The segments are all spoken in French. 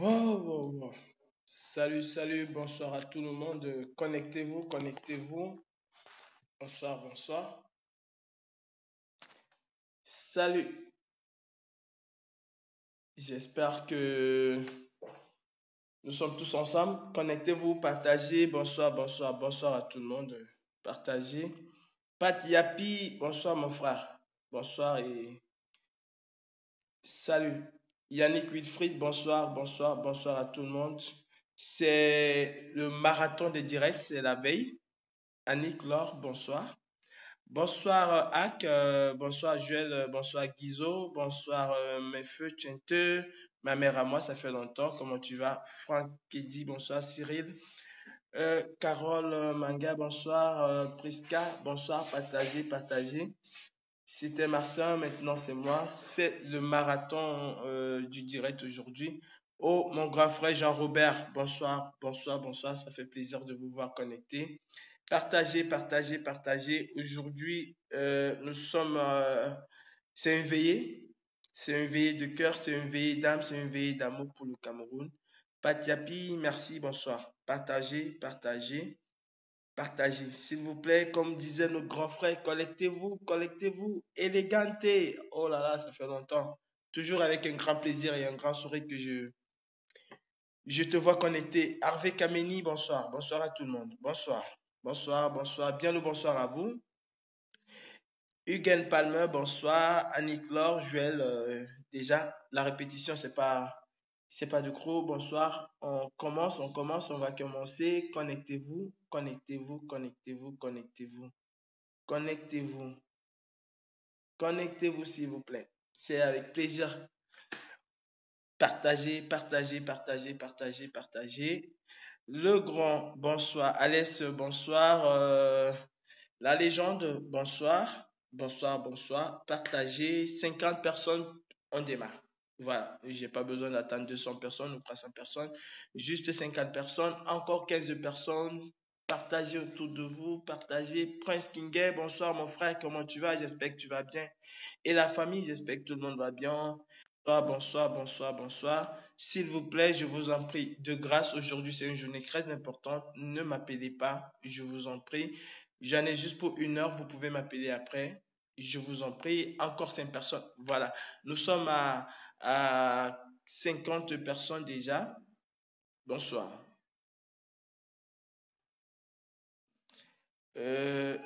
Wow, wow, wow. Salut, salut, bonsoir à tout le monde. Connectez-vous, connectez-vous. Bonsoir, bonsoir. Salut. J'espère que nous sommes tous ensemble. Connectez-vous, partagez. Bonsoir, bonsoir, bonsoir à tout le monde. Partagez. Pat Yapi, bonsoir mon frère. Bonsoir et salut. Yannick Wilfried, bonsoir, bonsoir, bonsoir à tout le monde. C'est le marathon des directs, c'est la veille. Annick Laure, bonsoir. Bonsoir Hack, bonsoir Joël, bonsoir Guizo, bonsoir mes feux Tchenteux, ma mère à moi, ça fait longtemps, comment tu vas? Franck Kedi, bonsoir Cyril, Carole Manga, bonsoir Priska, bonsoir, partagez, partagez. C'était Martin, maintenant c'est moi, c'est le marathon du direct aujourd'hui. Oh, mon grand frère Jean-Robert, bonsoir, bonsoir, bonsoir, ça fait plaisir de vous voir connecté. Partagez, partagez, partagez. Aujourd'hui, nous sommes. C'est une veillée. C'est une veillée de cœur, c'est une veillée d'âme, c'est une veillée d'amour pour le Cameroun. Patiapi, merci, bonsoir. Partagez, partagez, partagez. S'il vous plaît, comme disaient nos grands frères, collectez-vous, collectez-vous. Élégante. Oh là là, ça fait longtemps. Toujours avec un grand plaisir et un grand sourire que je te vois connecté. Harvey Kameni, bonsoir. Bonsoir à tout le monde. Bonsoir. Bonsoir, bonsoir. Bien le bonsoir à vous. Hugen Palmer, bonsoir. Annick Laure, Joël, déjà, la répétition, c'est pas du gros. Bonsoir. On commence, on va commencer. Connectez-vous, connectez-vous, connectez-vous, connectez-vous, connectez-vous, connectez-vous, s'il vous plaît. C'est avec plaisir. Partagez, partagez, partagez, partagez, partagez. Le grand, bonsoir. Alès, bonsoir. La légende, bonsoir. Bonsoir, bonsoir. Partagez. 50 personnes, on démarre. Voilà, j'ai pas besoin d'attendre 200 personnes ou 300 personnes. Juste 50 personnes. Encore 15 personnes. Partagez autour de vous. Partagez. Prince Kingay, bonsoir mon frère. Comment tu vas? J'espère que tu vas bien. Et la famille, j'espère que tout le monde va bien. Bonsoir, bonsoir, bonsoir, bonsoir. S'il vous plaît, je vous en prie, de grâce, aujourd'hui c'est une journée très importante. Ne m'appelez pas, je vous en prie. J'en ai juste pour 1 heure, vous pouvez m'appeler après. Je vous en prie, encore 5 personnes. Voilà, nous sommes à 50 personnes déjà. Bonsoir. Euh,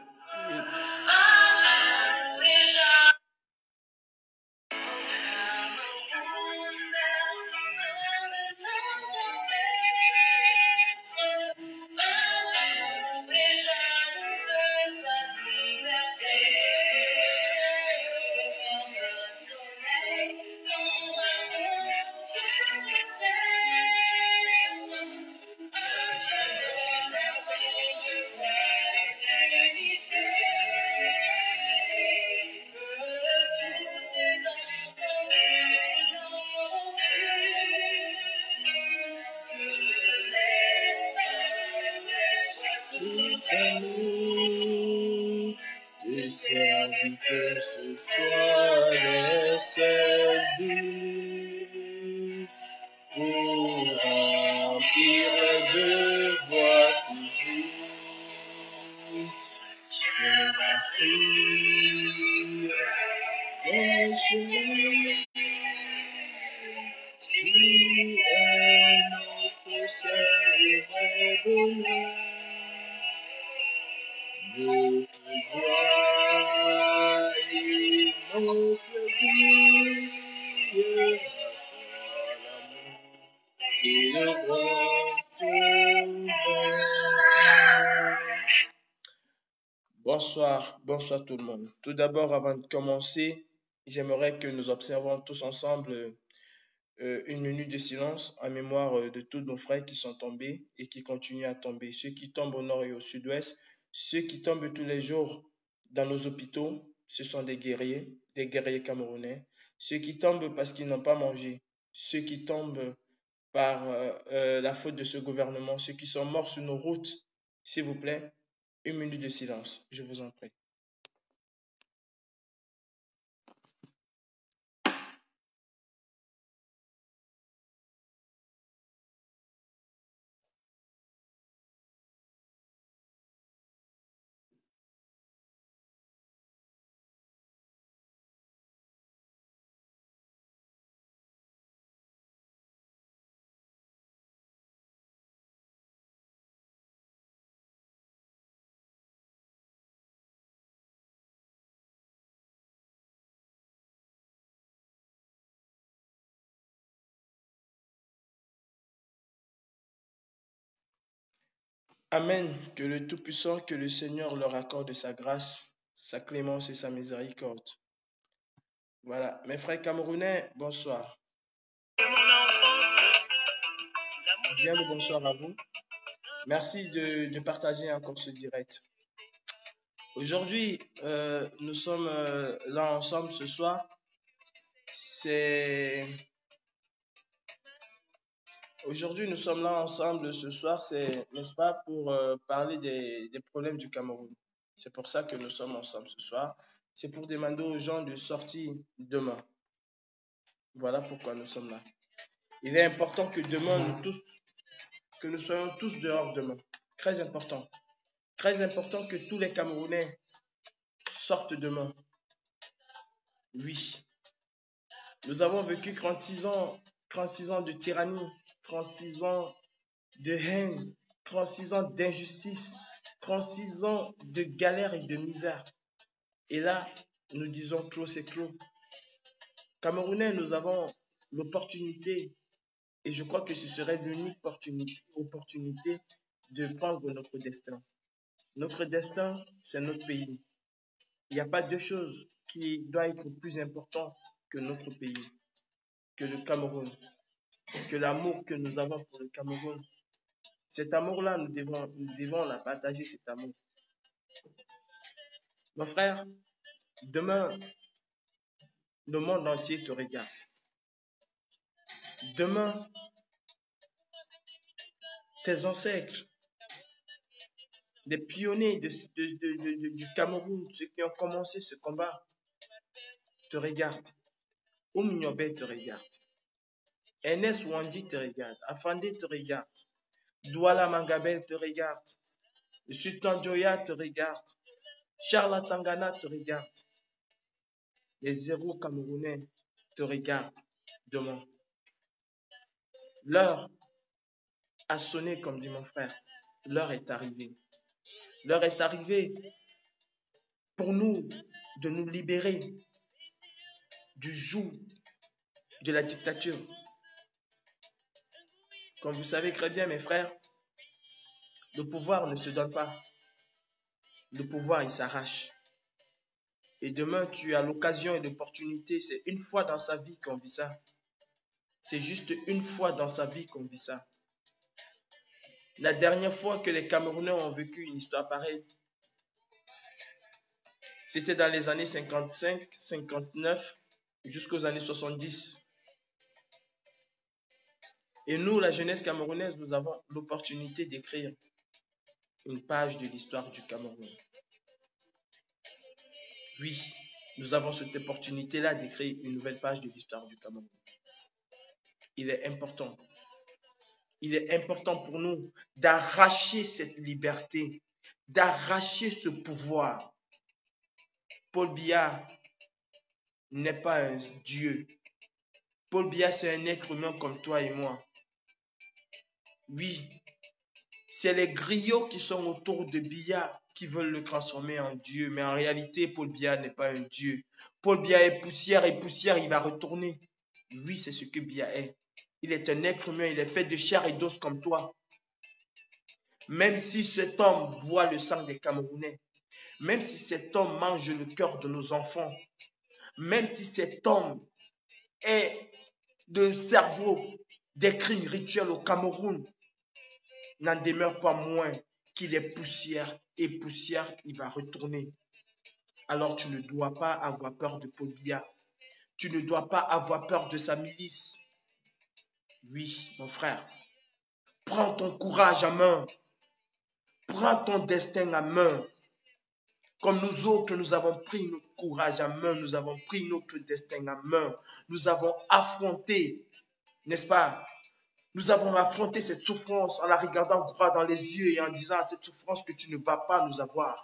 Tu servir que ce soit le seul but pour remplir de voix toujours. Je t'apprie, et je qui est notre seul et bonheur. Notre joie et notre vie, l'amour et le grand bonheur. Bonsoir, bonsoir tout le monde. Tout d'abord, avant de commencer, j'aimerais que nous observions tous ensemble 1 minute de silence en mémoire de tous nos frères qui sont tombés et qui continuent à tomber. Ceux qui tombent au nord et au sud-ouest, ceux qui tombent tous les jours dans nos hôpitaux, ce sont des guerriers camerounais. Ceux qui tombent parce qu'ils n'ont pas mangé, ceux qui tombent par la faute de ce gouvernement, ceux qui sont morts sur nos routes, s'il vous plaît, 1 minute de silence, je vous en prie. Amen. Que le Tout-Puissant, que le Seigneur leur accorde sa grâce, sa clémence et sa miséricorde. Voilà. Mes frères camerounais, bonsoir. Bien le bonsoir à vous. Merci de partager encore ce direct. Aujourd'hui, nous sommes là ensemble ce soir. Aujourd'hui, nous sommes là ensemble ce soir, n'est-ce pas, pour parler des problèmes du Cameroun. C'est pour ça que nous sommes ensemble ce soir. C'est pour demander aux gens de sortir demain. Voilà pourquoi nous sommes là. Il est important que demain, que nous soyons tous dehors demain. Très important. Très important que tous les Camerounais sortent demain. Oui. Nous avons vécu 36 ans de tyrannie, 36 ans de haine, 36 ans d'injustice, 36 ans de galère et de misère. Et là, nous disons clos, c'est clos. Camerounais, nous avons l'opportunité, et je crois que ce serait l'unique opportunité de prendre notre destin. Notre destin, c'est notre pays. Il n'y a pas de chose qui doit être plus important que notre pays, que le Cameroun, que l'amour que nous avons pour le Cameroun. Cet amour-là, nous devons la partager, cet amour. Mon frère, demain, le monde entier te regarde. Demain, tes ancêtres, les pionniers du Cameroun, ceux qui ont commencé ce combat, te regardent. Oumignobe te regarde. Ernest Wandi te regarde. Afandé te regarde. Douala Mangabel te regarde. Le Sultan Joya te regarde. Charles Tangana te regarde. Les héros camerounais te regardent demain. L'heure a sonné, comme dit mon frère. L'heure est arrivée. L'heure est arrivée pour nous de nous libérer du joug de la dictature. Comme vous savez très bien, mes frères, le pouvoir ne se donne pas. Le pouvoir, il s'arrache. Et demain, tu as l'occasion et l'opportunité. C'est une fois dans sa vie qu'on vit ça. C'est juste une fois dans sa vie qu'on vit ça. La dernière fois que les Camerounais ont vécu une histoire pareille, c'était dans les années 55, 59, jusqu'aux années 70. Et nous, la jeunesse camerounaise, nous avons l'opportunité d'écrire une page de l'histoire du Cameroun. Oui, nous avons cette opportunité-là d'écrire une nouvelle page de l'histoire du Cameroun. Il est important. Il est important pour nous d'arracher cette liberté, d'arracher ce pouvoir. Paul Biya n'est pas un dieu. Paul Biya, c'est un être humain comme toi et moi. Oui, c'est les griots qui sont autour de Biya qui veulent le transformer en Dieu. Mais en réalité, Paul Biya n'est pas un Dieu. Paul Biya est poussière et poussière, il va retourner. Oui, c'est ce que Biya est. Il est un être humain, il est fait de chair et d'os comme toi. Même si cet homme boit le sang des Camerounais, même si cet homme mange le cœur de nos enfants, même si cet homme est le cerveau des crimes rituels au Cameroun, n'en demeure pas moins qu'il est poussière et poussière, il va retourner. Alors tu ne dois pas avoir peur de Paul Biya. Tu ne dois pas avoir peur de sa milice. Oui, mon frère, prends ton courage à main. Prends ton destin à main. Comme nous autres, nous avons pris notre courage à main, nous avons pris notre destin à main. Nous avons affronté, n'est-ce pas? Nous avons affronté cette souffrance en la regardant droit dans les yeux et en disant à cette souffrance que tu ne vas pas nous avoir.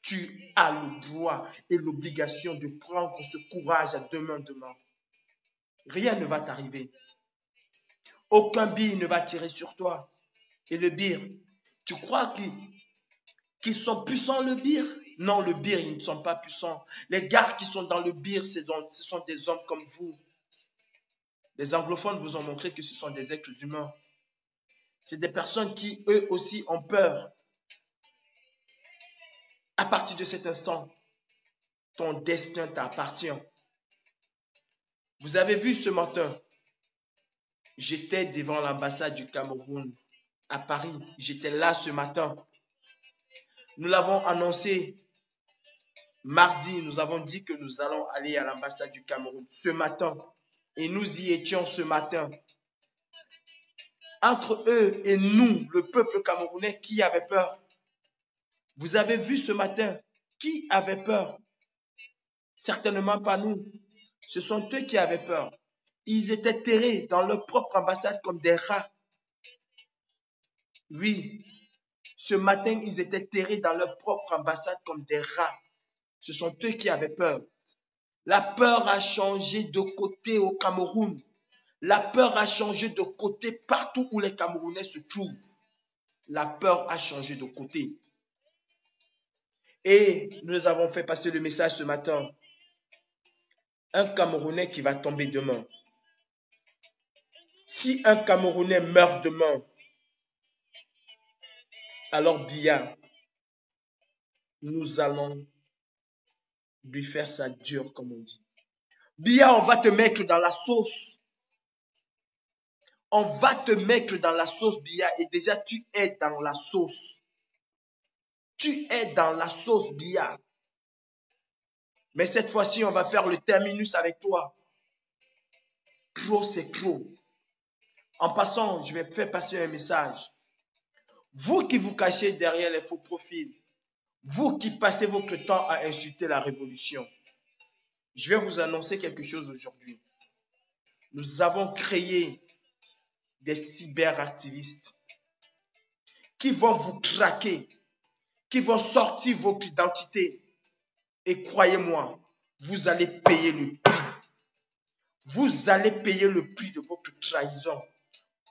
Tu as le droit et l'obligation de prendre ce courage à demain. Rien ne va t'arriver. Aucun bir ne va tirer sur toi. Et le bir, tu crois qu'ils sont puissants, le bir? Non, le bir, ils ne sont pas puissants. Les gars qui sont dans le bir, ce sont des hommes comme vous. Les anglophones vous ont montré que ce sont des êtres humains. C'est des personnes qui, eux aussi, ont peur. À partir de cet instant, ton destin t'appartient. Vous avez vu ce matin, j'étais devant l'ambassade du Cameroun à Paris. J'étais là ce matin. Nous l'avons annoncé mardi. Nous avons dit que nous allons aller à l'ambassade du Cameroun ce matin. Et nous y étions ce matin. Entre eux et nous, le peuple camerounais, qui avait peur? Vous avez vu ce matin, qui avait peur? Certainement pas nous. Ce sont eux qui avaient peur. Ils étaient terrés dans leur propre ambassade comme des rats. Oui, ce matin, ils étaient terrés dans leur propre ambassade comme des rats. Ce sont eux qui avaient peur. La peur a changé de côté au Cameroun. La peur a changé de côté partout où les Camerounais se trouvent. La peur a changé de côté. Et nous avons fait passer le message ce matin. Un Camerounais qui va tomber demain. Si un Camerounais meurt demain, alors Biya, nous allons lui faire ça dur, comme on dit. Biya, on va te mettre dans la sauce. On va te mettre dans la sauce, Biya. Et déjà, tu es dans la sauce. Tu es dans la sauce, Biya. Mais cette fois-ci, on va faire le terminus avec toi. Trop, c'est trop. En passant, je vais faire passer un message. Vous qui vous cachez derrière les faux profils, vous qui passez votre temps à insulter la révolution, je vais vous annoncer quelque chose aujourd'hui. Nous avons créé des cyberactivistes qui vont vous traquer, qui vont sortir votre identité. Et croyez-moi, vous allez payer le prix. Vous allez payer le prix de votre trahison.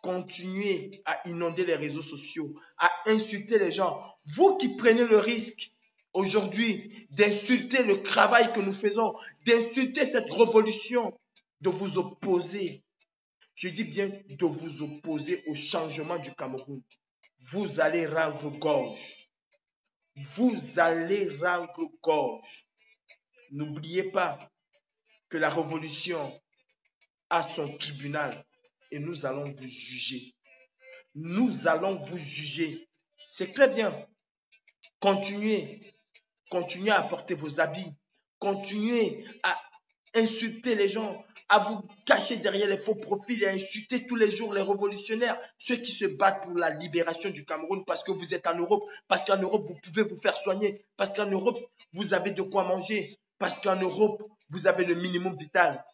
Continuez à inonder les réseaux sociaux, à insulter les gens. Vous qui prenez le risque aujourd'hui d'insulter le travail que nous faisons, d'insulter cette révolution, de vous opposer. Je dis bien de vous opposer au changement du Cameroun. Vous allez rendre gorge. Vous allez rendre gorge. N'oubliez pas que la révolution a son tribunal et nous allons vous juger. Nous allons vous juger. C'est très bien. Continuez. Continuez à porter vos habits. Continuez à insulter les gens, à vous cacher derrière les faux profils et à insulter tous les jours les révolutionnaires, ceux qui se battent pour la libération du Cameroun parce que vous êtes en Europe, parce qu'en Europe, vous pouvez vous faire soigner, parce qu'en Europe, vous avez de quoi manger, parce qu'en Europe, vous avez le minimum vital.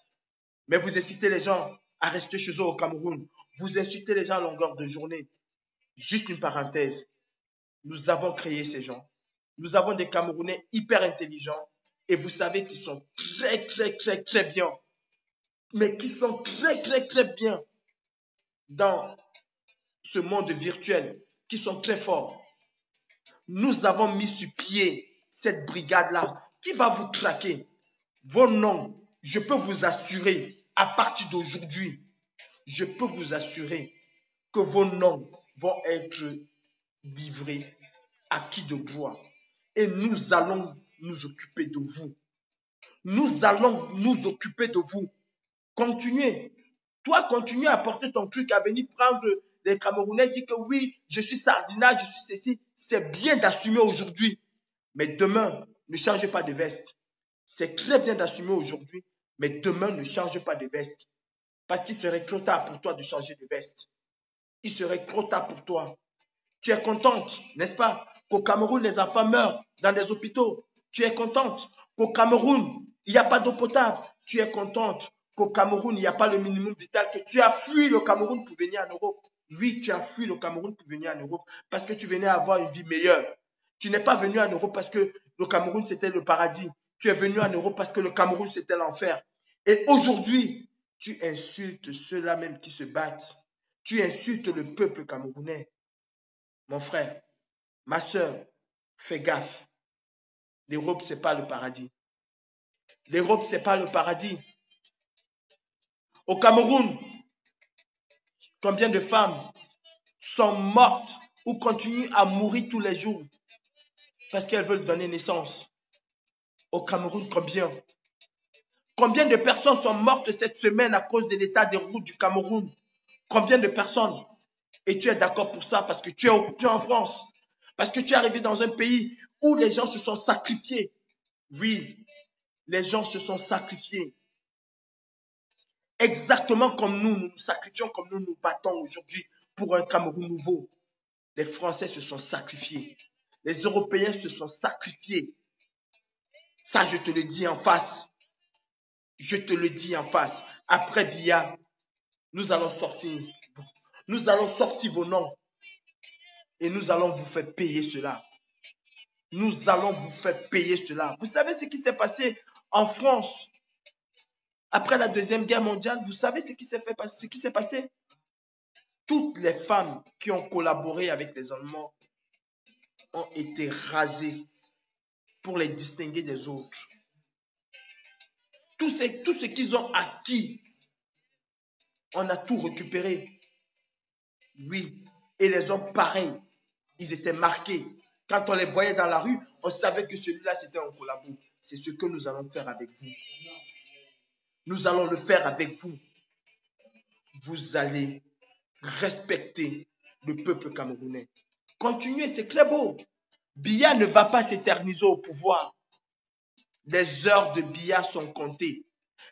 Mais vous incitez les gens à rester chez eux au Cameroun. Vous incitez les gens à longueur de journée. Juste une parenthèse. Nous avons créé ces gens. Nous avons des Camerounais hyper intelligents et vous savez qu'ils sont très bien. Mais qui sont très bien dans ce monde virtuel, qui sont très forts. Nous avons mis sur pied cette brigade-là qui va vous traquer. Vos noms, je peux vous assurer, à partir d'aujourd'hui, je peux vous assurer que vos noms vont être livrés à qui de droit. Et nous allons nous occuper de vous. Nous allons nous occuper de vous. Continuez. Toi, continue à porter ton truc, à venir prendre les Camerounais, dire que oui, je suis Sardina, je suis ceci. C'est bien d'assumer aujourd'hui. Mais demain, ne changez pas de veste. C'est très bien d'assumer aujourd'hui. Mais demain, ne change pas de veste. Parce qu'il serait trop tard pour toi de changer de veste. Il serait trop tard pour toi. Tu es contente, n'est-ce pas, qu'au Cameroun, les enfants meurent dans des hôpitaux. Tu es contente qu'au Cameroun, il n'y a pas d'eau potable. Tu es contente qu'au Cameroun, il n'y a pas le minimum vital, que tu as fui le Cameroun pour venir en Europe. Oui, tu as fui le Cameroun pour venir en Europe parce que tu venais avoir une vie meilleure. Tu n'es pas venu en Europe parce que le Cameroun, c'était le paradis. Tu es venu en Europe parce que le Cameroun, c'était l'enfer. Et aujourd'hui, tu insultes ceux-là même qui se battent. Tu insultes le peuple camerounais. Mon frère, ma soeur, fais gaffe. L'Europe, ce n'est pas le paradis. L'Europe, ce n'est pas le paradis. Au Cameroun, combien de femmes sont mortes ou continuent à mourir tous les jours parce qu'elles veulent donner naissance. Au Cameroun, combien? Combien de personnes sont mortes cette semaine à cause de l'état des routes du Cameroun? Combien de personnes? Et tu es d'accord pour ça parce que tu es en France. Parce que tu es arrivé dans un pays où les gens se sont sacrifiés. Oui, les gens se sont sacrifiés. Exactement comme nous nous sacrifions, comme nous nous battons aujourd'hui pour un Cameroun nouveau. Les Français se sont sacrifiés. Les Européens se sont sacrifiés. Ça, je te le dis en face. Je te le dis en face. Après Biya, nous allons sortir. Nous allons sortir vos noms. Et nous allons vous faire payer cela. Nous allons vous faire payer cela. Vous savez ce qui s'est passé en France après la Deuxième Guerre mondiale? Vous savez ce qui s'est passé? Toutes les femmes qui ont collaboré avec les Allemands ont été rasées pour les distinguer des autres. Tout ce qu'ils ont acquis, on a tout récupéré. Oui. Et les hommes, pareil, ils étaient marqués. Quand on les voyait dans la rue, on savait que celui-là, c'était un collabo. C'est ce que nous allons faire avec vous. Nous allons le faire avec vous. Vous allez respecter le peuple camerounais. Continuez, c'est très beau. Biya ne va pas s'éterniser au pouvoir. Les heures de Biya sont comptées.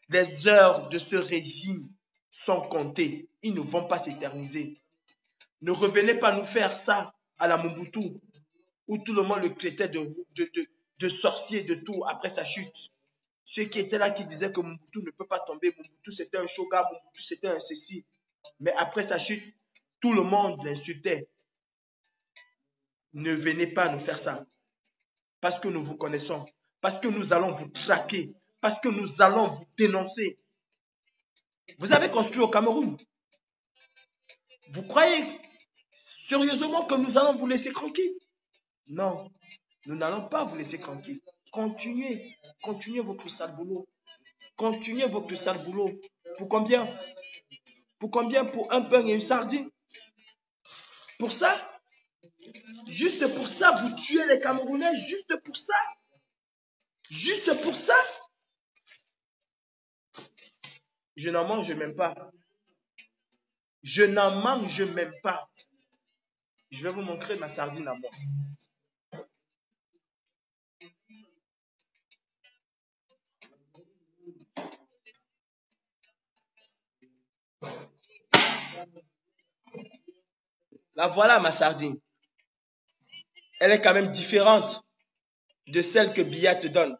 Les heures de ce régime sont comptées. Ils ne vont pas s'éterniser. Ne revenez pas nous faire ça à la Mobutu, où tout le monde le traitait de sorcier, de tout, après sa chute. Ceux qui étaient là qui disaient que Mobutu ne peut pas tomber, Mobutu c'était un shogun, Mobutu c'était un ceci. Mais après sa chute, tout le monde l'insultait. Ne venez pas nous faire ça. Parce que nous vous connaissons. Parce que nous allons vous traquer. Parce que nous allons vous dénoncer. Vous avez construit au Cameroun. Vous croyez sérieusement que nous allons vous laisser tranquille? Non, nous n'allons pas vous laisser tranquille. Continuez. Continuez votre sale boulot. Continuez votre sale boulot. Pour combien? Pour combien? Pour un pain et une sardine? Pour ça? Juste pour ça, vous tuez les Camerounais? Juste pour ça? Juste pour ça? Je n'en mange même pas. Je n'en mange même pas. Je vais vous montrer ma sardine à moi. La voilà ma sardine. Elle est quand même différente de celle que Biya te donne.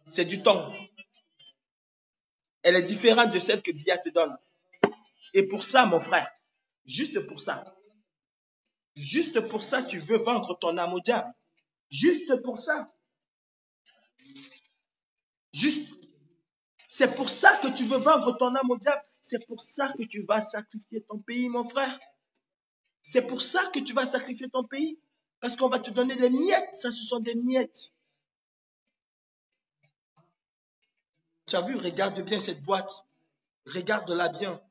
C'est du thon. Elle est différente de celle que Biya te donne. Et pour ça, mon frère, juste pour ça, tu veux vendre ton âme au diable. Juste pour ça. Juste. C'est pour ça que tu veux vendre ton âme au diable. C'est pour ça que tu vas sacrifier ton pays, mon frère. C'est pour ça que tu vas sacrifier ton pays. Parce qu'on va te donner des miettes. Ça, ce sont des miettes. Tu as vu, regarde bien cette boîte. Regarde-la bien.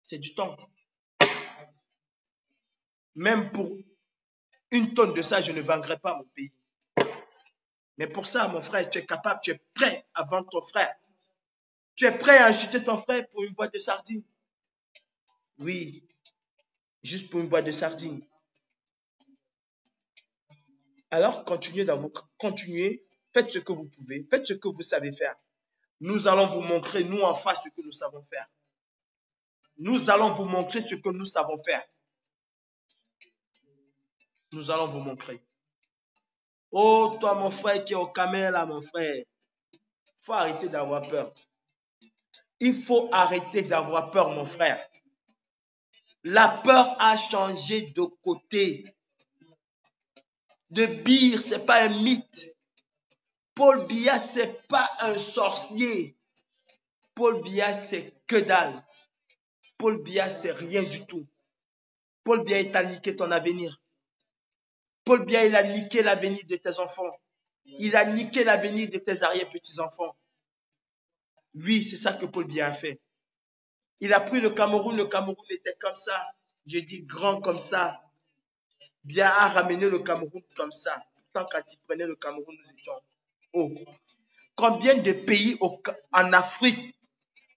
C'est du temps. Même pour une tonne de ça, je ne vendrai pas mon pays. Mais pour ça, mon frère, tu es capable, tu es prêt à vendre ton frère. Tu es prêt à acheter ton frère pour une boîte de sardines. Oui, juste pour une boîte de sardines. Alors, continuez, faites ce que vous pouvez, faites ce que vous savez faire. Nous allons vous montrer, nous en face, ce que nous savons faire. Nous allons vous montrer ce que nous savons faire. Nous allons vous montrer. Oh, toi, mon frère qui est au Cameroun, là, mon frère, il faut arrêter d'avoir peur. Il faut arrêter d'avoir peur, mon frère. La peur a changé de côté. De Biya, ce n'est pas un mythe. Paul Biya, ce n'est pas un sorcier. Paul Biya, c'est que dalle. Paul Biya, c'est rien du tout. Paul Biya, il t'a niqué ton avenir. Paul Biya, il a niqué l'avenir de tes enfants. Il a niqué l'avenir de tes arrière-petits-enfants. Oui, c'est ça que Paul Biya a fait. Il a pris le Cameroun était comme ça. Je dis grand comme ça. Biya a ramené le Cameroun comme ça. Pourtant, quand il prenait le Cameroun, nous étions haut. Combien de pays en Afrique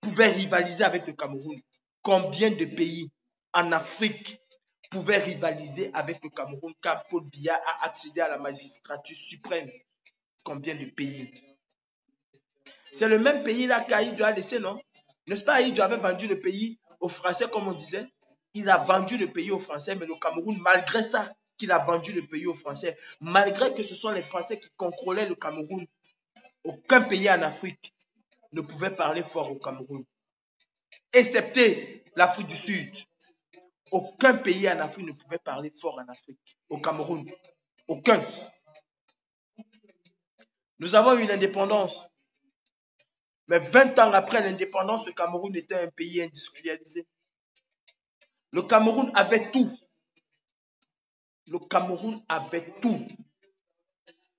pouvaient rivaliser avec le Cameroun? Combien de pays en Afrique pouvaient rivaliser avec le Cameroun quand Paul Biya a accédé à la magistrature suprême? Combien de pays? C'est le même pays là qu'Aïdjo a laissé, non? N'est-ce pas, Aïdjo avait vendu le pays aux Français, comme on disait? Il a vendu le pays aux Français, mais le Cameroun, malgré ça, qu'il a vendu le pays aux Français, malgré que ce sont les Français qui contrôlaient le Cameroun, aucun pays en Afrique ne pouvait parler fort au Cameroun, excepté l'Afrique du Sud. Aucun pays en Afrique ne pouvait parler fort en Afrique, au Cameroun. Aucun. Nous avons eu l'indépendance. Mais 20 ans après l'indépendance, le Cameroun était un pays industrialisé. Le Cameroun avait tout. Le Cameroun avait tout.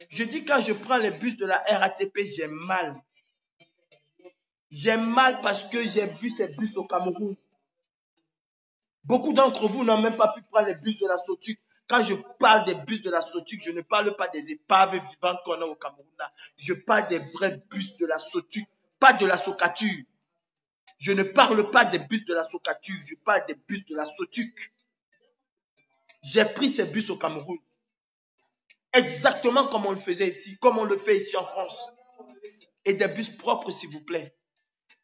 Je dis quand je prends les bus de la RATP, j'ai mal. J'ai mal parce que j'ai vu ces bus au Cameroun. Beaucoup d'entre vous n'ont même pas pu prendre les bus de la SOTUC. Quand je parle des bus de la SOTUC, je ne parle pas des épaves vivantes qu'on a au Cameroun. Là. Je parle des vrais bus de la SOTUC, pas de la Socature. Je ne parle pas des bus de la Socature, je parle des bus de la SOTUC. J'ai pris ces bus au Cameroun. Exactement comme on le faisait ici, comme on le fait ici en France. Et des bus propres, s'il vous plaît.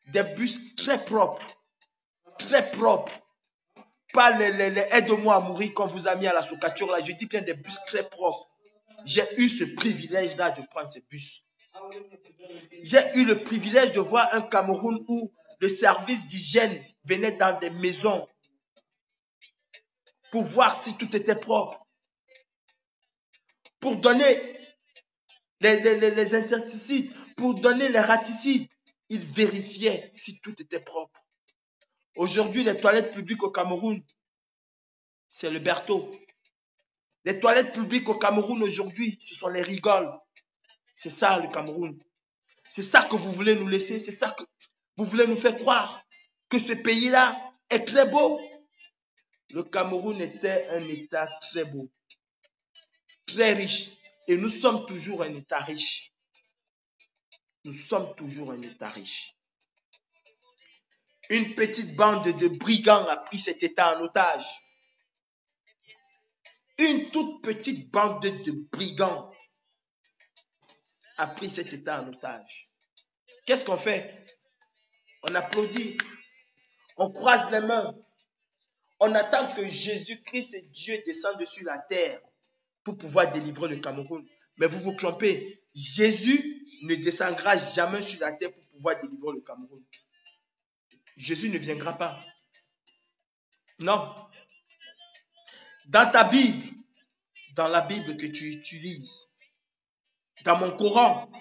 Des bus très propres. Très propres. Pas les aide-moi à mourir qu'on vous a mis à la Socature. Là. Je dis bien des bus très propres. J'ai eu ce privilège-là de prendre ces bus. J'ai eu le privilège de voir un Cameroun où le service d'hygiène venait dans des maisons pour voir si tout était propre. Pour donner les insecticides, pour donner les raticides. Ils vérifiaient si tout était propre. Aujourd'hui, les toilettes publiques au Cameroun, c'est le Berthaud. Les toilettes publiques au Cameroun aujourd'hui, ce sont les rigoles. C'est ça le Cameroun. C'est ça que vous voulez nous laisser. C'est ça que vous voulez nous faire croire. Que ce pays-là est très beau. Le Cameroun était un État très beau. Très riche. Et nous sommes toujours un État riche. Nous sommes toujours un État riche. Une petite bande de brigands a pris cet État en otage. Une toute petite bande de brigands a pris cet État en otage. Qu'est-ce qu'on fait? On applaudit. On croise les mains. On attend que Jésus-Christ et Dieu descendent sur la terre pour pouvoir délivrer le Cameroun. Mais vous vous trompez. Jésus ne descendra jamais sur la terre pour pouvoir délivrer le Cameroun. Jésus ne viendra pas. Non. Dans ta Bible, dans la Bible que tu utilises, dans mon Coran,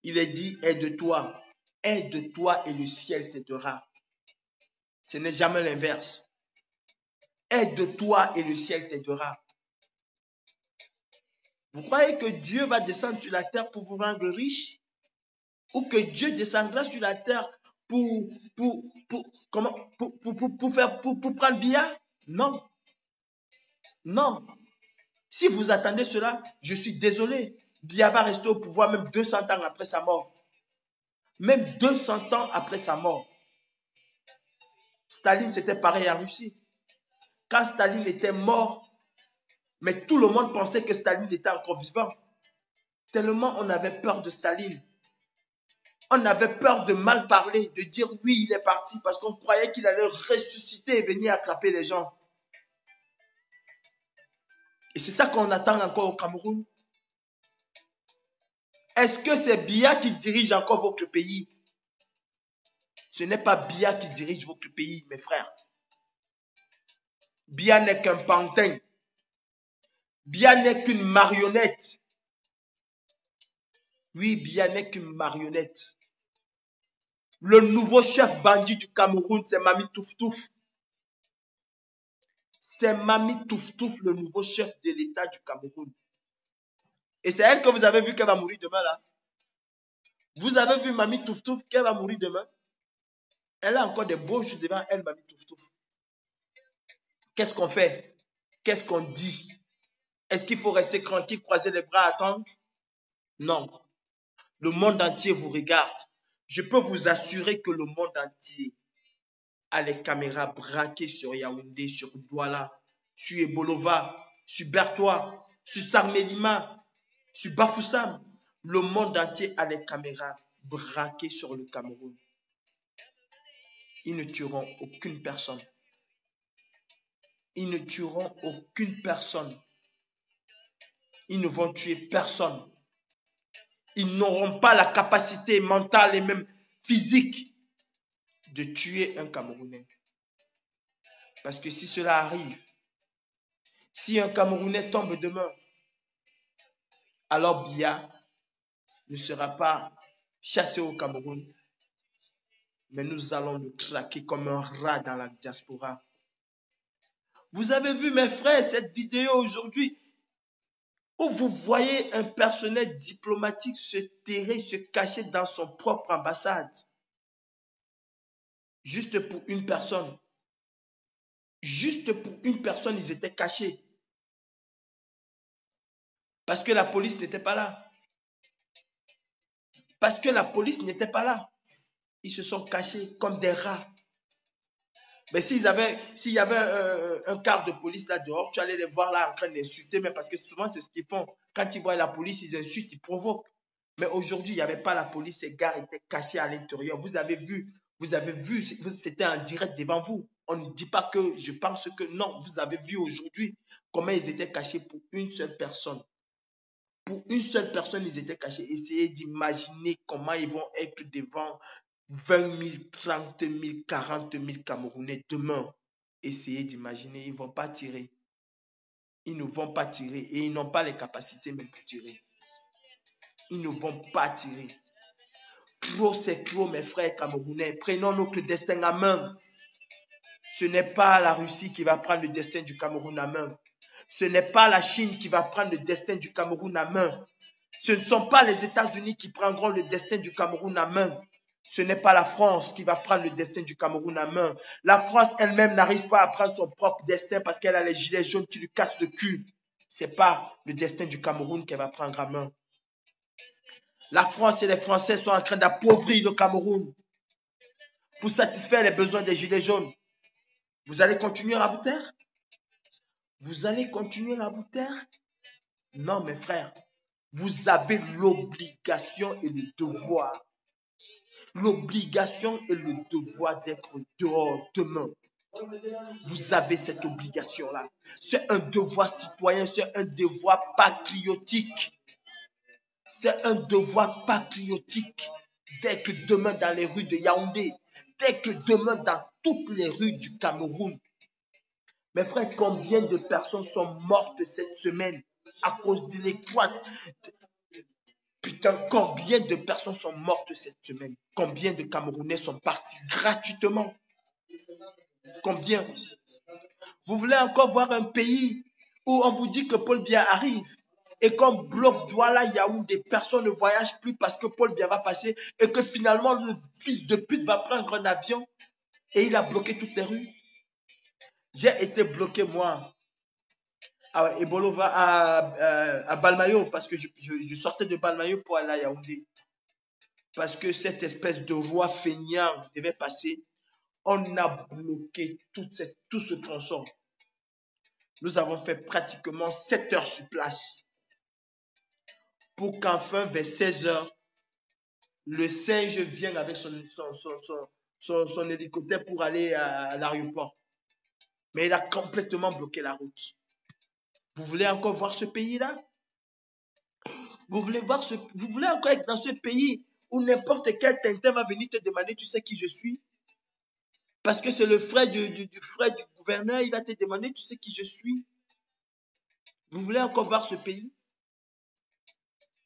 il est dit, aide-toi. Aide-toi et le ciel t'aidera. Ce n'est jamais l'inverse. Aide-toi et le ciel t'aidera. Vous croyez que Dieu va descendre sur la terre pour vous rendre riche? Ou que Dieu descendra sur la terre pour prendre bien? Non. Non. Si vous attendez cela, je suis désolé. Biya va rester au pouvoir même 200 ans après sa mort. Même 200 ans après sa mort. Staline, c'était pareil en Russie. Quand Staline était mort, mais tout le monde pensait que Staline était encore vivant. Tellement on avait peur de Staline. On avait peur de mal parler, de dire oui, il est parti, parce qu'on croyait qu'il allait ressusciter et venir attraper les gens. Et c'est ça qu'on attend encore au Cameroun. Est-ce que c'est Biya qui dirige encore votre pays? Ce n'est pas Biya qui dirige votre pays, mes frères. Biya n'est qu'un pantin. Biya n'est qu'une marionnette. Oui, Biya n'est qu'une marionnette. Le nouveau chef bandit du Cameroun, c'est Mami Touftouf. C'est Mami Touftouf, le nouveau chef de l'État du Cameroun. Et c'est elle que vous avez vu qu'elle va mourir demain là. Vous avez vu Mami Touftouf qu'elle va mourir demain. Elle a encore des beaux jours devant elle, Mami Touftouf. Qu'est-ce qu'on fait? Qu'est-ce qu'on dit? Est-ce qu'il faut rester tranquille, croiser les bras, attendre? Non. Le monde entier vous regarde. Je peux vous assurer que le monde entier a les caméras braquées sur Yaoundé, sur Douala, sur Ebolova, sur Bertois, sur Sarmelima, sur Bafoussam. Le monde entier a les caméras braquées sur le Cameroun. Ils ne tueront aucune personne. Ils ne tueront aucune personne. Ils ne vont tuer personne. Ils n'auront pas la capacité mentale et même physique de tuer un Camerounais. Parce que si cela arrive, si un Camerounais tombe demain, alors Biya ne sera pas chassé au Cameroun, mais nous allons le traquer comme un rat dans la diaspora. Vous avez vu, mes frères, cette vidéo aujourd'hui où vous voyez un personnel diplomatique se terrer, se cacher dans son propre ambassade. Juste pour une personne. Juste pour une personne, ils étaient cachés. Parce que la police n'était pas là. Parce que la police n'était pas là. Ils se sont cachés comme des rats. Mais s'il y avait un quart de police là dehors, tu allais les voir là en train d'insulter, mais parce que souvent c'est ce qu'ils font. Quand ils voient la police, ils insultent, ils provoquent. Mais aujourd'hui, il n'y avait pas la police, ces gars étaient cachés à l'intérieur. Vous avez vu, c'était en direct devant vous. On ne dit pas que je pense que non, vous avez vu aujourd'hui comment ils étaient cachés pour une seule personne. Pour une seule personne, ils étaient cachés. Essayez d'imaginer comment ils vont être devant 20 000, 30 000, 40 000 Camerounais demain. Essayez d'imaginer, ils ne vont pas tirer. Ils ne vont pas tirer et ils n'ont pas les capacités même pour tirer. Ils ne vont pas tirer. Trop, c'est trop, mes frères camerounais. Prenons notre destin à main. Ce n'est pas la Russie qui va prendre le destin du Cameroun à main. Ce n'est pas la Chine qui va prendre le destin du Cameroun à main. Ce ne sont pas les États-Unis qui prendront le destin du Cameroun à main. Ce n'est pas la France qui va prendre le destin du Cameroun à main. La France elle-même n'arrive pas à prendre son propre destin parce qu'elle a les gilets jaunes qui lui cassent le cul. Ce n'est pas le destin du Cameroun qu'elle va prendre à main. La France et les Français sont en train d'appauvrir le Cameroun pour satisfaire les besoins des gilets jaunes. Vous allez continuer à vous taire? Vous allez continuer à vous taire? Non, mes frères. Vous avez l'obligation et le devoir. L'obligation et le devoir d'être dehors demain. Vous avez cette obligation-là. C'est un devoir citoyen, c'est un devoir patriotique. C'est un devoir patriotique d'être demain dans les rues de Yaoundé, d'être demain dans toutes les rues du Cameroun. Mes frères, combien de personnes sont mortes cette semaine à cause de l'étoile? Putain, combien de personnes sont mortes cette semaine? Combien de Camerounais sont partis gratuitement? Combien? Vous voulez encore voir un pays où on vous dit que Paul Biya arrive et qu'on bloque Douala, Yaoundé, personne ne voyage plus parce que Paul Biya va passer et que finalement le fils de pute va prendre un avion et il a bloqué toutes les rues? J'ai été bloqué moi à Ebolova, à Balmayo parce que je sortais de Balmayo pour aller à Yaoundé. Parce que cette espèce de voie feignante devait passer. On a bloqué tout ce tronçon. Nous avons fait pratiquement 7 heures sur place. Pour qu'enfin, vers 16 heures, le singe vienne avec son hélicoptère pour aller à l'aéroport. Mais il a complètement bloqué la route. Vous voulez encore voir ce pays-là? Vous voulez encore être dans ce pays où n'importe quel tintin va venir te demander, tu sais qui je suis? Parce que c'est le frère du gouverneur, il va te demander, tu sais qui je suis? Vous voulez encore voir ce pays?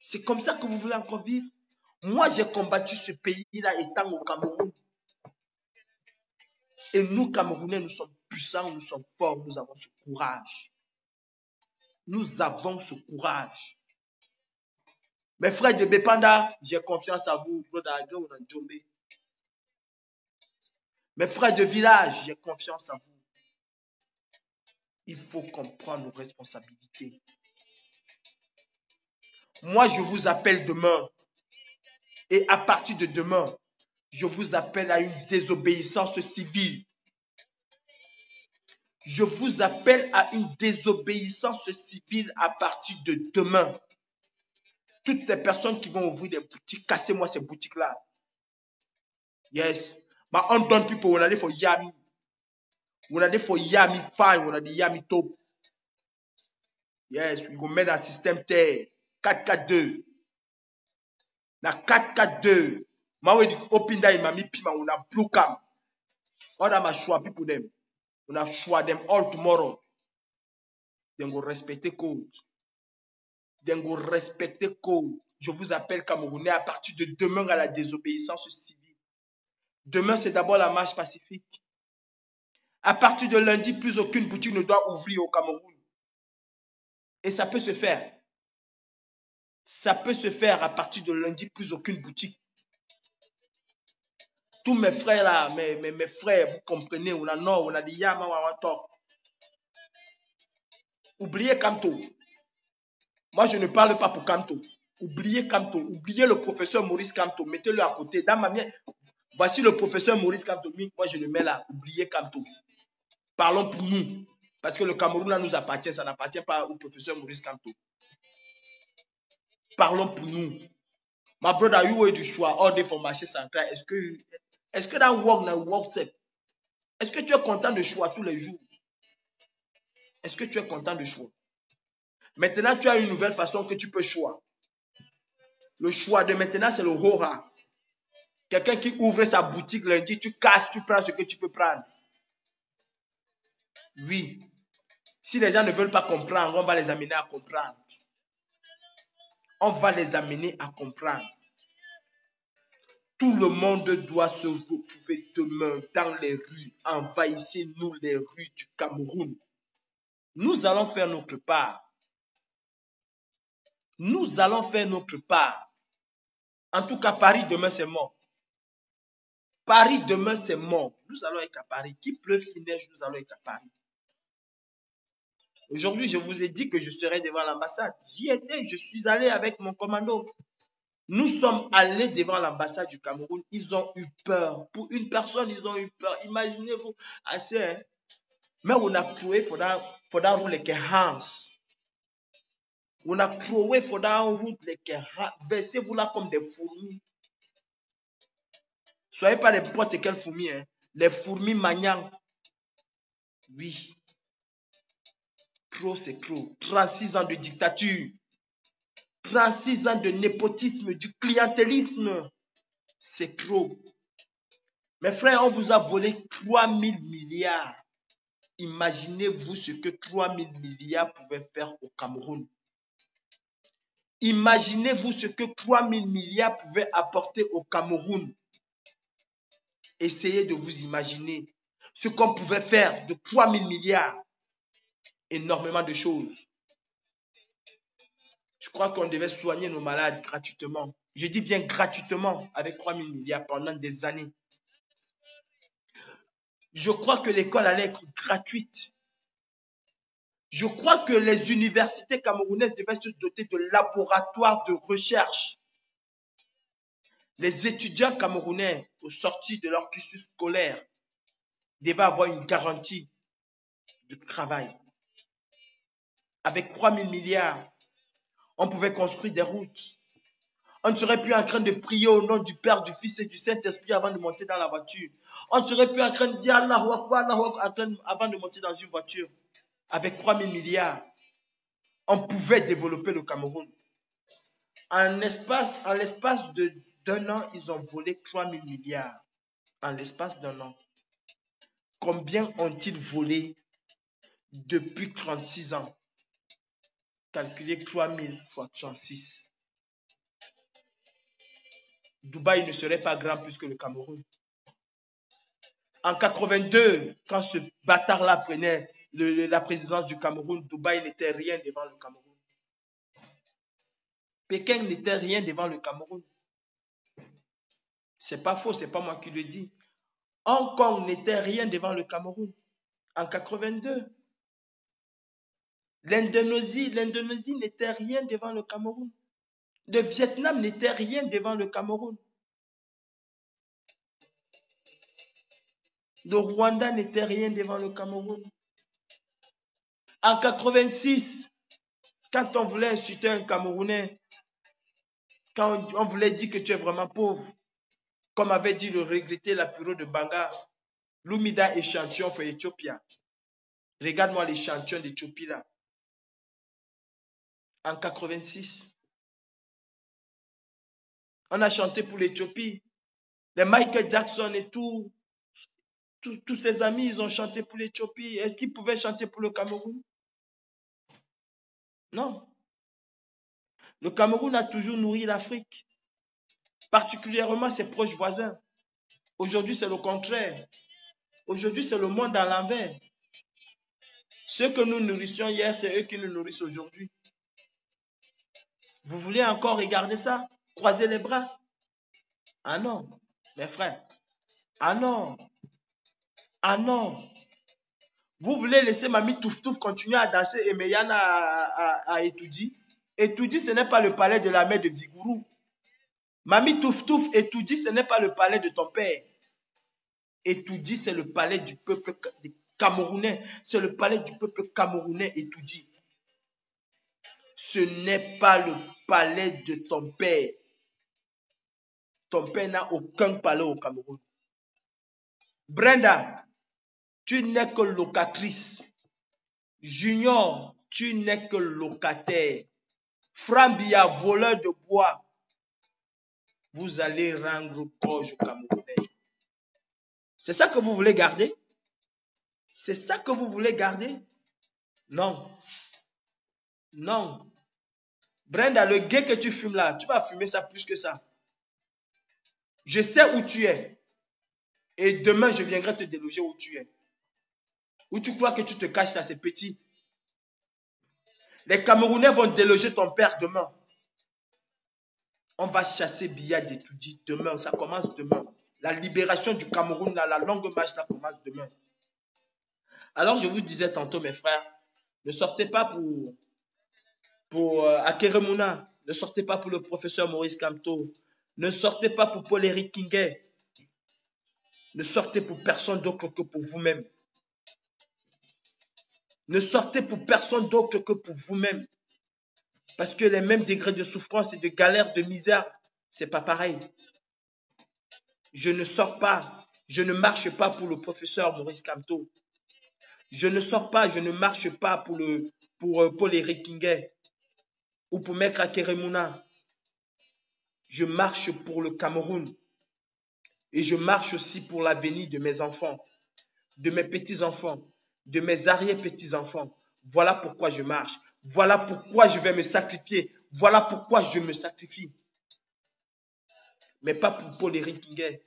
C'est comme ça que vous voulez encore vivre? Moi, j'ai combattu ce pays-là étant au Cameroun. Et nous, Camerounais, nous sommes puissants, nous sommes forts, nous avons ce courage. Nous avons ce courage. Mes frères de Bepanda, j'ai confiance à vous. Mes frères de village, j'ai confiance en vous. Il faut comprendre nos responsabilités. Moi, je vous appelle demain. Et à partir de demain, je vous appelle à une désobéissance civile. Je vous appelle à une désobéissance civile à partir de demain. Toutes les personnes qui vont ouvrir des boutiques, cassez-moi ces boutiques-là. Yes. But on don't people when I for yami. When I for yami fine, when I the yami top. Yes, we go make that system there. 4-4-2. Na 4-4-2. Ma we open that in my pima on a blue cam. All that my show people them. On a show them all tomorrow. Then go respecter code. Then go respecter code. Je vous appelle Camerounais à partir de demain à la désobéissance civile. Demain, c'est d'abord la marche pacifique. À partir de lundi, plus aucune boutique ne doit ouvrir au Cameroun. Et ça peut se faire. Ça peut se faire à partir de lundi, plus aucune boutique. Tous mes frères là, mes frères, vous comprenez, on a non, on a dit yama, on a tort. Oubliez Kamto. Moi, je ne parle pas pour Kamto. Oubliez Kamto. Oubliez le professeur Maurice Kamto. Mettez-le à côté. Dans ma mienne, voici le professeur Maurice Kamto. Moi, je le mets là. Oubliez Kamto. Parlons pour nous. Parce que le Cameroun là nous appartient. Ça n'appartient pas au professeur Maurice Kamto. Parlons pour nous. My brother, you were du choix all day for marché central. Est-ce que dans work, est-ce que tu es content de choix tous les jours? Est-ce que tu es content de choix? Maintenant, tu as une nouvelle façon que tu peux choix. Le choix de maintenant, c'est le hora. Quelqu'un qui ouvre sa boutique lundi, tu casses, tu prends ce que tu peux prendre. Oui. Si les gens ne veulent pas comprendre, on va les amener à comprendre. On va les amener à comprendre. Tout le monde doit se retrouver demain dans les rues. Envahissez-nous les rues du Cameroun. Nous allons faire notre part. Nous allons faire notre part. En tout cas, Paris, demain, c'est mort. Paris, demain, c'est mort. Nous allons être à Paris. Qu'il pleuve, qu'il neige, nous allons être à Paris. Aujourd'hui, je vous ai dit que je serai devant l'ambassade. J'y étais, je suis allé avec mon commando. Nous sommes allés devant l'ambassade du Cameroun. Ils ont eu peur. Pour une personne, ils ont eu peur. Imaginez-vous. Assez, hein? Mais on a trouvé pour la route les hands. On a trouvé pour la route les versez-vous là comme des fourmis. Soyez pas n'importe quelle fourmi, hein? Les fourmis magnantes. Oui. Trop, c'est trop. 36 ans de dictature. 36 ans de népotisme, du clientélisme. C'est trop. Mes frères, on vous a volé 3000 milliards. Imaginez-vous ce que 3000 milliards pouvaient faire au Cameroun. Imaginez-vous ce que 3000 milliards pouvaient apporter au Cameroun. Essayez de vous imaginer ce qu'on pouvait faire de 3000 milliards. Énormément de choses. Je crois qu'on devait soigner nos malades gratuitement. Je dis bien gratuitement avec 3000 milliards pendant des années. Je crois que l'école allait être gratuite. Je crois que les universités camerounaises devaient se doter de laboratoires de recherche. Les étudiants camerounais, au sortir de leur cursus scolaire, devaient avoir une garantie de travail. Avec 3000 milliards, on pouvait construire des routes. On ne serait plus en train de prier au nom du Père, du Fils et du Saint-Esprit avant de monter dans la voiture. On ne serait plus en train de dire Allahu Akbar, Allahu Akbar avant de monter dans une voiture. Avec 3000 milliards, on pouvait développer le Cameroun. En l'espace d'un an, ils ont volé 3000 milliards. En l'espace d'un an. Combien ont-ils volé depuis 36 ans? Calculez 3000 fois 36. Dubaï ne serait pas grand plus que le Cameroun. En 82, quand ce bâtard-là prenait la présidence du Cameroun, Dubaï n'était rien devant le Cameroun. Pékin n'était rien devant le Cameroun. C'est pas faux, c'est pas moi qui le dis. Hong Kong n'était rien devant le Cameroun. En 82. L'Indonésie n'était rien devant le Cameroun. Le Vietnam n'était rien devant le Cameroun. Le Rwanda n'était rien devant le Cameroun. En 86, quand on voulait insulter un Camerounais, quand on voulait dire que tu es vraiment pauvre, comme avait dit le regretté Lapiro de Banga, Lumida échantillon pour Éthiopie. Regarde-moi l'échantillon d'Éthiopie là. En 86, on a chanté pour l'Éthiopie. Les Michael Jackson et tous ses amis, ils ont chanté pour l'Éthiopie. Est-ce qu'ils pouvaient chanter pour le Cameroun? Non. Le Cameroun a toujours nourri l'Afrique, particulièrement ses proches voisins. Aujourd'hui, c'est le contraire. Aujourd'hui, c'est le monde à l'envers. Ceux que nous nourrissions hier, c'est eux qui nous nourrissent aujourd'hui. Vous voulez encore regarder ça? Croiser les bras? Ah non, mes frères. Ah non. Ah non. Vous voulez laisser Mamie Touf Touf continuer à danser et Meyana à Etoudi? Etoudi, ce n'est pas le palais de la mère de Vigourou. Mamie Touf Touf, Etoudi, ce n'est pas le palais de ton père. Etoudi, c'est le palais du peuple camerounais. C'est le palais du peuple camerounais, Etoudi. Ce n'est pas le palais de ton père. Ton père n'a aucun palais au Cameroun. Brenda, tu n'es que locatrice. Junior, tu n'es que locataire. Frambia, voleur de bois. Vous allez rendre gorge aux Camerounais. C'est ça que vous voulez garder? C'est ça que vous voulez garder? Non. Non. Brenda, le gay que tu fumes là, tu vas fumer ça plus que ça. Je sais où tu es. Et demain, je viendrai te déloger où tu es. Où tu crois que tu te caches là, c'est petit. Les Camerounais vont déloger ton père demain. On va chasser Biya d'Etoudi demain. Ça commence demain. La libération du Cameroun, là, la longue marche, là, commence demain. Alors, je vous disais tantôt, mes frères, ne sortez pas pour Akeremuna. Ne sortez pas pour le professeur Maurice Kamto. Ne sortez pas pour Paul-Éric Kinguet. Ne sortez pour personne d'autre que pour vous-même. Ne sortez pour personne d'autre que pour vous-même. Parce que les mêmes degrés de souffrance et de galère, de misère, c'est pas pareil. Je ne sors pas, je ne marche pas pour le professeur Maurice Kamto. Je ne sors pas, je ne marche pas pour Paul-Éric Kinguet ou pour Maître Akeremuna. Je marche pour le Cameroun. Et je marche aussi pour l'avenir de mes enfants, de mes petits-enfants, de mes arrière-petits-enfants. Voilà pourquoi je marche. Voilà pourquoi je vais me sacrifier. Voilà pourquoi je me sacrifie. Mais pas pour Paul-Éric Kinguet.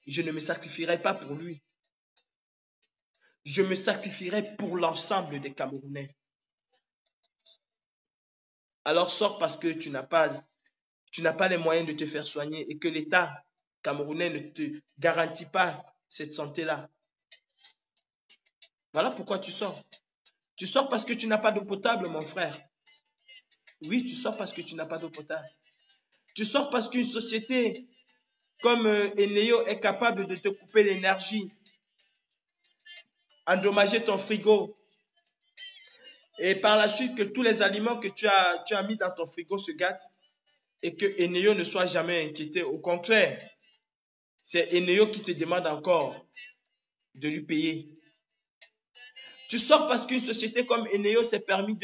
Je ne me sacrifierai pas pour lui. Je me sacrifierai pour l'ensemble des Camerounais. Alors sors parce que tu n'as pas les moyens de te faire soigner et que l'État camerounais ne te garantit pas cette santé-là. Voilà pourquoi tu sors. Tu sors parce que tu n'as pas d'eau potable, mon frère. Oui, tu sors parce que tu n'as pas d'eau potable. Tu sors parce qu'une société comme Eneo est capable de te couper l'énergie, endommager ton frigo, et par la suite que tous les aliments que tu as mis dans ton frigo se gâtent et que Eneo ne soit jamais inquiété. Au contraire, c'est Eneo qui te demande encore de lui payer. Tu sors parce qu'une société comme Eneo s'est permis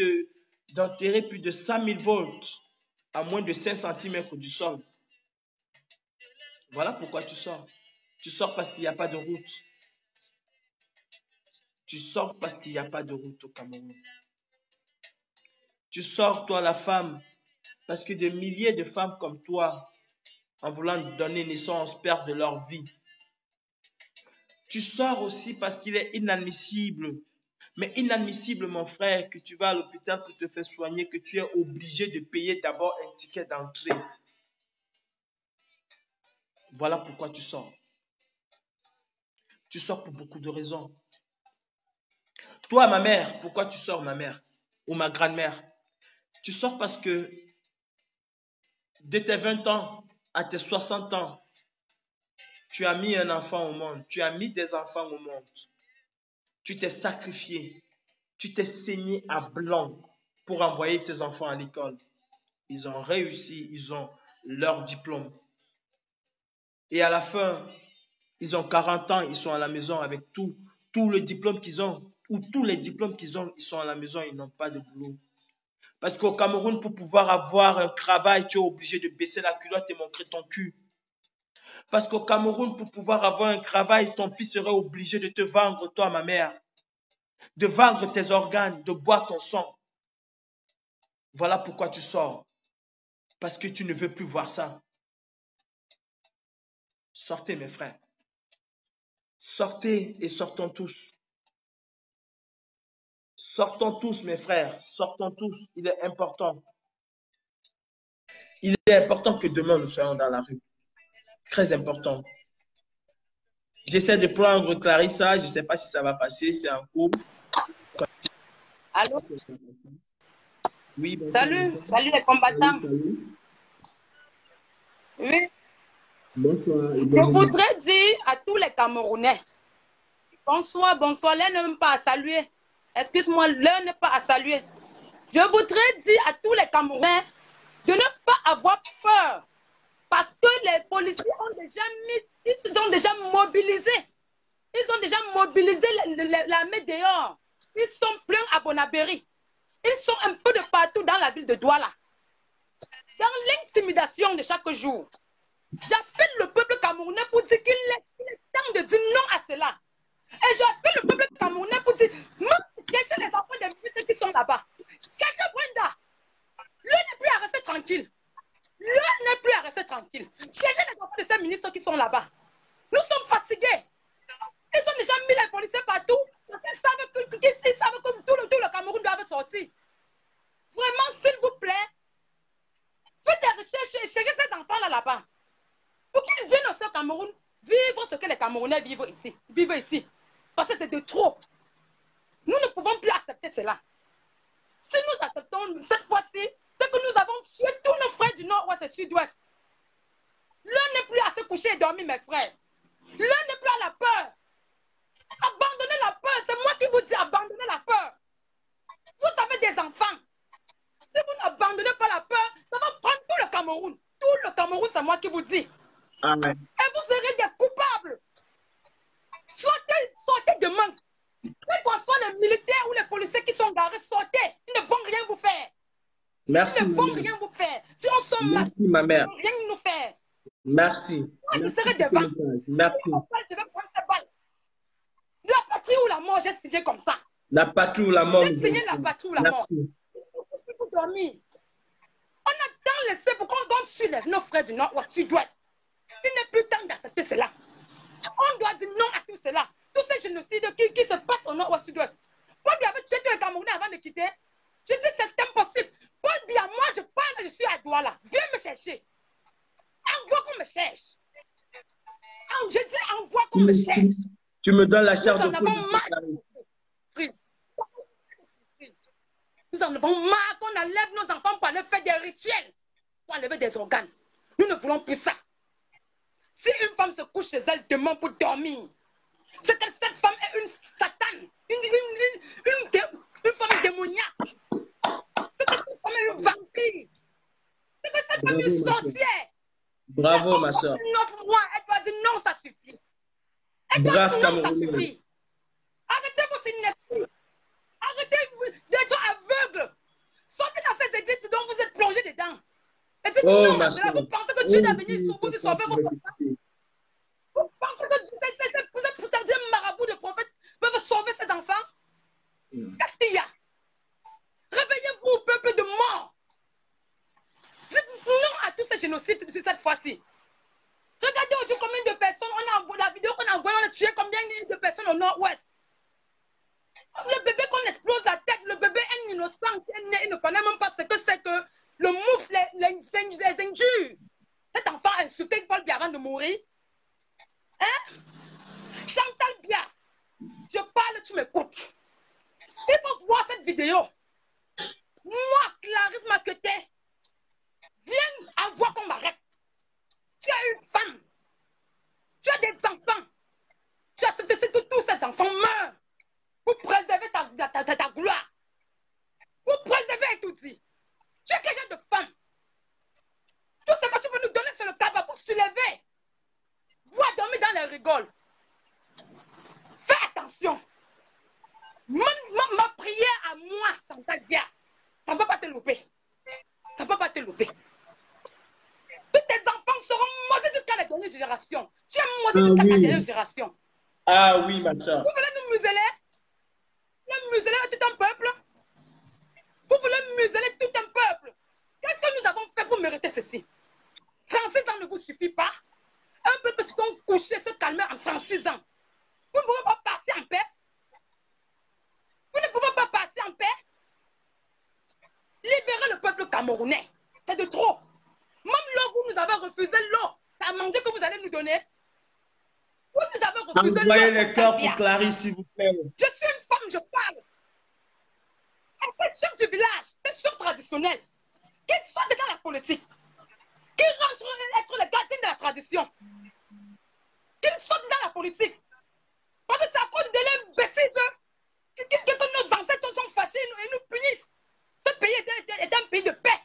d'enterrer plus de 100 000 volts à moins de 5 cm du sol. Voilà pourquoi tu sors. Tu sors parce qu'il n'y a pas de route. Tu sors parce qu'il n'y a pas de route au Cameroun. Tu sors, toi la femme, parce que des milliers de femmes comme toi, en voulant donner naissance, perdent leur vie. Tu sors aussi parce qu'il est inadmissible, mais inadmissible, mon frère, que tu vas à l'hôpital pour te faire soigner, que tu es obligé de payer d'abord un ticket d'entrée. Voilà pourquoi tu sors. Tu sors pour beaucoup de raisons. Toi, ma mère, pourquoi tu sors, ma mère ou ma grand-mère? Tu sors parce que de tes 20 ans à tes 60 ans, tu as mis un enfant au monde. Tu as mis des enfants au monde. Tu t'es sacrifié. Tu t'es saigné à blanc pour envoyer tes enfants à l'école. Ils ont réussi. Ils ont leur diplôme. Et à la fin, ils ont 40 ans. Ils sont à la maison avec tout le diplôme qu'ils ont. Ou tous les diplômes qu'ils ont, ils sont à la maison. Ils n'ont pas de boulot. Parce qu'au Cameroun, pour pouvoir avoir un travail, tu es obligé de baisser la culotte et montrer ton cul. Parce qu'au Cameroun, pour pouvoir avoir un travail, ton fils serait obligé de te vendre, toi, ma mère, de vendre tes organes, de boire ton sang. Voilà pourquoi tu sors. Parce que tu ne veux plus voir ça. Sortez, mes frères. Sortez et sortons tous. Sortons tous, mes frères. Sortons tous. Il est important. Il est important que demain, nous soyons dans la rue. Très important. J'essaie de prendre Clarissa. Je ne sais pas si ça va passer. C'est en cours. Allô? Oui, bonsoir. Salut, salut les combattants. Salut. Oui, Bonsoir. je voudrais dire à tous les Camerounais, bonsoir, bonsoir, l'un n'est même pas à saluer. Excuse-moi, l'un n'est pas à saluer. Je voudrais dire à tous les Camerounais de ne pas avoir peur parce que les policiers ont déjà ils ont déjà mobilisé. Ils ont déjà mobilisé l'armée dehors. Ils sont pleins à Bonabéry. Ils sont un peu de partout dans la ville de Douala. Dans l'intimidation de chaque jour. J'appelle le peuple camerounais pour dire qu'il est temps de dire non à cela. Et j'appelle le peuple camerounais pour dire, même cherchez les enfants des ministres qui sont là-bas. Cherchez Brenda. Lui n'est plus à rester tranquille. Lui n'est plus à rester tranquille. Cherchez les enfants de ces ministres qui sont là-bas. Nous sommes fatigués. Ils ont déjà mis les policiers partout. Parce qu'ils savent que tout le Cameroun doit sortir. Vraiment, s'il vous plaît, faites des recherches et cherchez ces enfants-là là-bas. Pour qu'ils viennent aussi au Cameroun vivre ce que les Camerounais vivent ici. Parce que c'est de trop. Nous ne pouvons plus accepter cela. Si nous acceptons cette fois-ci, c'est que nous avons tué tous nos frères du nord-ouest et sud-ouest. L'un n'est plus à se coucher et dormir, mes frères. L'un n'est plus à la peur. Abandonnez la peur. C'est moi qui vous dis abandonnez la peur. Vous avez des enfants. Si vous n'abandonnez pas la peur, ça va prendre tout le Cameroun. Tout le Cameroun, c'est moi qui vous dis. Amen. Et vous serez des coupables. Sortez demain. Quels que soient les militaires ou les policiers qui sont garés, sortez. Ils ne vont rien vous faire. Merci. Ils ne vont rien vous faire. Si on s'en Merci, ma mère. ils ne vont rien nous faire. Merci. Moi, je serai devant. Merci. Je vais prendre ces balles. La patrie ou la mort, j'ai signé comme ça. La patrie ou la mort. J'ai signé la patrie ou la mort. C'est pour dormir. On a tant laissé pour qu'on suive nos frères du nord ou sud-ouest. Il n'est plus temps d'accepter cela. On doit dire non à tout cela. Tous ces génocides qui se passent au nord ou au sud-ouest. Paul Biya avait tué tous les Camerounais avant de quitter. Je dis c'est impossible. Paul Biya, moi je parle, je suis à Douala. Viens me chercher. Envoie qu'on me cherche. Je dis envoie qu'on me cherche. Tu me donnes la chair de poule. Nous en avons marre. Nous en avons marre qu'on enlève nos enfants pour aller faire des rituels, pour enlever des organes. Nous ne voulons plus ça. Si une femme se couche chez elle demain pour dormir, c'est que cette femme est une satane, une femme démoniaque. C'est que cette femme est une vampire. C'est que cette femme est une sorcière. Bravo, ma soeur. 9 mois, elle doit dire non, ça suffit. Elle doit dire non, ça suffit. Arrêtez votre ineptie. Arrêtez d'être aveugles. Sortez dans ces églises dont vous êtes plongés dedans. Et dites non à cela. Vous pensez que Dieu doit venir sur vous et sauver votre enfant. Vous pensez que ces marabouts de prophètes peuvent sauver ces enfants? Qu'est-ce qu'il y a? Réveillez-vous, peuple de mort. Dites non à tous ces génocides cette fois-ci. Regardez aujourd'hui combien de personnes, on a envoyé la vidéo qu'on a envoyée, on a tué combien de personnes au nord-ouest. Le bébé qu'on explose la tête, le bébé est innocent, il ne connaît même pas ce que c'est que le moufle, les injures. Cet enfant a insulté Paul Biya avant de mourir. Hein? Chantal Biya, je parle, tu m'écoutes. Il faut voir cette vidéo. Moi, Clarisse Maqueté, viens avoir qu'on m'arrête. Tu as une femme. Tu as des enfants. Tu as accepté que tous ces enfants meurent pour préserver ta gloire. Pour préserver tout dit. Tu es quel genre de femme? Tout ce que tu peux nous donner, c'est le tabac pour se lever. Bois dormir dans les rigoles. Fais attention. Ma prière à moi, ça me t'a bien. Ça ne peut pas te louper. Ça ne peut pas te louper. Tous tes enfants seront maudits jusqu'à la dernière génération. Tu es maudit jusqu'à la dernière génération. Ah oui, ma soeur. Vous voulez nous museler? Nous museler tout un peuple? Vous voulez museler tout un peuple? Qu'est-ce que nous avons fait pour mériter ceci? 36 ans ne vous suffit pas? Un peuple se sont couchés, se calmer en 36 ans. Vous ne pouvez pas partir en paix? Vous ne pouvez pas partir en paix? Libérez le peuple camerounais. C'est de trop. Même l'eau, vous nous avez refusé l'eau. Ça a mangé que vous allez nous donner. Vous nous avez refusé l'eau. Envoyez les cœurs pour Clarisse, s'il vous plaît. Je suis une femme, je parle. C'est chef du village, c'est chef traditionnel. Qu'il soit dans la politique. Qu'il rentre être le gardien de la tradition. Qu'il soit dans la politique. Parce que c'est à cause de leurs bêtises que nos ancêtres sont fâchés et nous punissent. Ce pays est un pays de paix.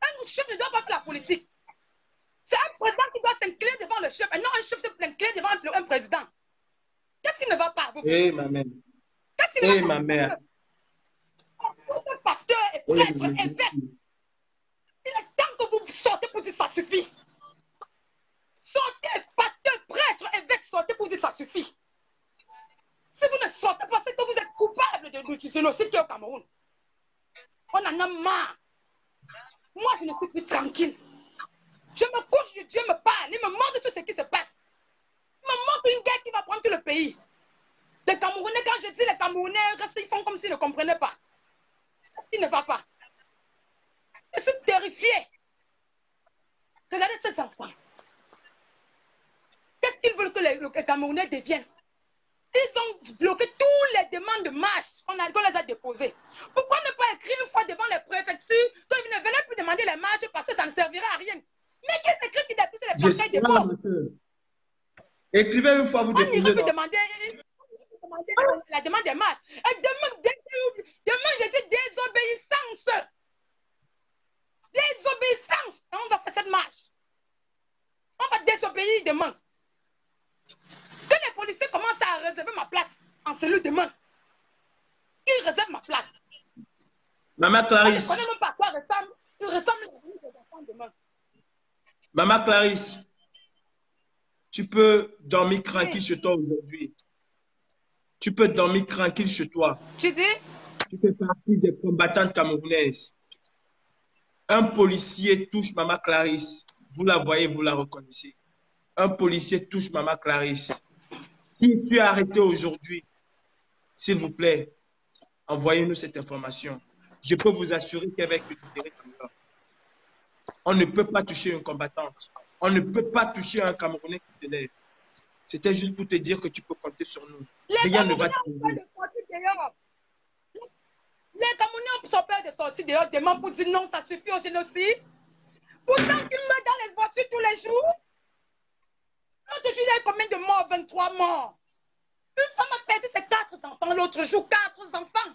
Un chef ne doit pas faire la politique. C'est un président qui doit s'incliner devant le chef et non un chef s'incliner devant un président. Qu'est-ce qui ne va pas, vous? Eh, ma mère. Qu'est-ce qui ne va pas? Ma mère. Un pasteur et prêtre, évêque. Il est temps que vous sortez pour dire ça suffit. Sortez, pasteur, prêtre, évêque, sortez pour dire ça suffit. Si vous ne sortez pas, c'est que vous êtes coupable du génocide qui est au Cameroun. On en a marre. Moi, je ne suis plus tranquille. Je me couche, Dieu me parle, il me montre tout ce qui se passe. Il me montre une guerre qui va prendre tout le pays. Les Camerounais, quand je dis les Camerounais, ils font comme s'ils ne comprenaient pas. Qu'est-ce qui ne va pas? Je suis terrifiée. Regardez ces enfants. Qu'est-ce qu'ils veulent que les Camerounais deviennent? Ils ont bloqué toutes les demandes de marche qu'on les a déposées. Pourquoi ne pas écrire une fois devant les préfectures qu'ils ne venaient plus demander les marches parce que ça ne servirait à rien? Mais qu'ils écrivent qu'ils déposent les paquets de pauvres. Écrivez une fois, vous déposez. On n'irait plus demander la demande des marches. Et demain, je dis désobéissance. Désobéissance. Et on va faire cette marche. On va désobéir demain. Que les policiers commencent à réserver ma place en cellule demain. Qu'ils réservent ma place. Maman Clarisse. Je ne connais même pas à quoi ressemble. Ils ressemblent aux enfants demain. Maman Clarisse, tu peux dormir tranquille chez toi aujourd'hui. Tu peux dormir tranquille chez toi. Tu dis? Tu fais partie des combattantes camerounaises. Un policier touche Maman Clarisse. Vous la voyez, vous la reconnaissez. Un policier touche Maman Clarisse. Si tu es arrêté aujourd'hui, s'il vous plaît, envoyez-nous cette information. Je peux vous assurer qu'avec le intérêt, on ne peut pas toucher une combattante. On ne peut pas toucher un Camerounais qui te lève. C'était juste pour te dire que tu peux compter sur nous. Rien ne va t'arriver. Les Camerounais ont peur de sortir dehors demain pour dire non, ça suffit au génocide. Pourtant, ils meurent dans les voitures tous les jours. L'autre jour, il y a combien de morts? 23 morts. Une femme a perdu ses 4 enfants l'autre jour, 4 enfants.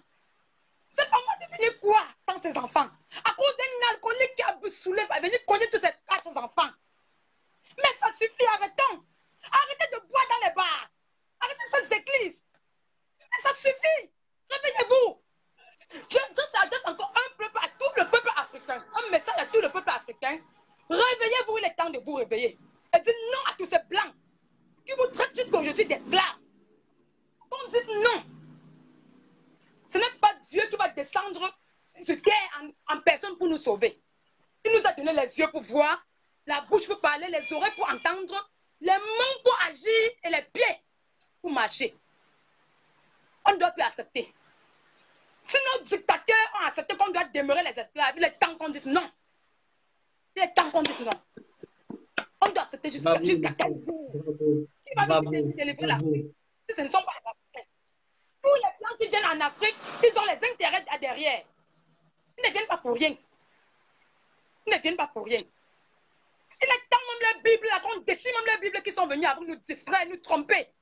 Cette femme va devenir quoi sans ses enfants? À cause d'un alcoolique qui a saoulé, va venir cogner tous ces 4 enfants. Mais ça suffit, arrêtons. Arrêtez de boire dans les bars. Arrêtez ces églises. Mais ça suffit. Réveillez-vous. Je s'adresse encore un peuple, à tout le peuple africain. Un message à tout le peuple africain. Réveillez-vous, il est temps de vous réveiller. Et dites non à tous ces blancs qui vous traitent jusqu'aujourd'hui d'esclaves. Qu'on dise non. Ce n'est pas Dieu qui va descendre sur terre en personne pour nous sauver. Il nous a donné les yeux pour voir, la bouche pour parler, les oreilles pour entendre, les mains pour agir et les pieds pour marcher. On ne doit plus accepter. Si nos dictateurs ont accepté qu'on doit demeurer les esclaves, il est temps qu'on dise non. Il est temps qu'on dise non. On doit accepter jusqu'à quel jour? Qui va nous délivrer l'Afrique? Si ce ne sont pas les Africains. Tous les quand ils viennent en Afrique, ils ont les intérêts derrière. Ils ne viennent pas pour rien. Ils ne viennent pas pour rien. Il est tant même la Bible, là, qu'on déchire même la Bible qui sont venus avant nous distraire, nous tromper.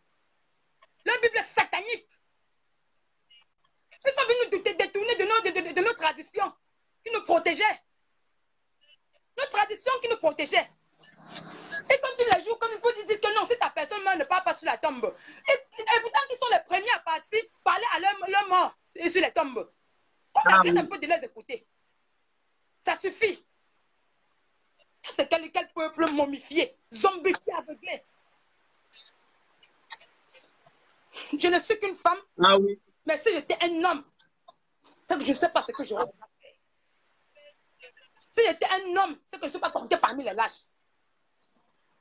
La Bible est satanique. Ils sont venus nous détourner de nos traditions qui nous protégeaient. Nos traditions qui nous protégeaient. Ils sont tous les jours comme ils disent que non, si ta personne meurt, ne part pas sur la tombe. Et pourtant, ils sont les premiers à partir, parler à leur mort sur les tombes. On arrête un peu de les écouter. Ça suffit. C'est quel peuple momifié, zombifié, aveuglé. Je ne suis qu'une femme. Ah oui. Mais si j'étais un homme, c'est que je ne sais pas ce que j'aurais fait. Si j'étais un homme, c'est que je ne suis pas compté parmi les lâches.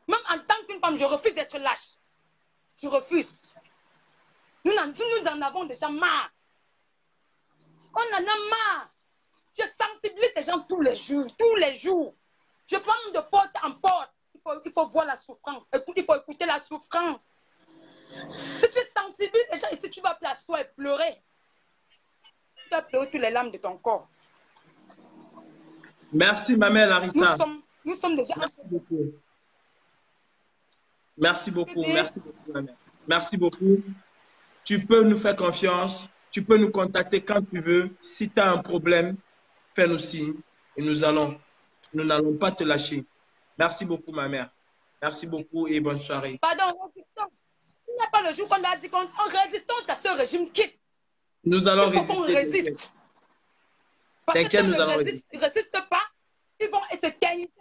Même en tant qu'une femme, je refuse d'être lâche. Je refuse. Nous en avons déjà marre. On en a marre. Je sensibilise les gens tous les jours. Tous les jours. Je prends de porte en porte. Il faut voir la souffrance. Il faut écouter la souffrance. Si tu sensibilises les gens, ici tu vas t'asseoir et pleurer. Tu vas pleurer toutes les larmes de ton corps. Merci, ma mère Larita. Nous sommes déjà... Merci beaucoup. Merci beaucoup. Merci beaucoup, ma mère. Merci beaucoup. Tu peux nous faire confiance. Tu peux nous contacter quand tu veux. Si tu as un problème, fais-nous signe et nous n'allons pas te lâcher. Merci beaucoup, ma mère. Merci beaucoup et bonne soirée. Pardon, résistons. Il n'y a pas le jour qu'on a dit qu'on résistance à ce régime quitte. Nous allons résister. Il faut qu'on résiste. Parce que si on ne résiste pas, ils vont se terniser.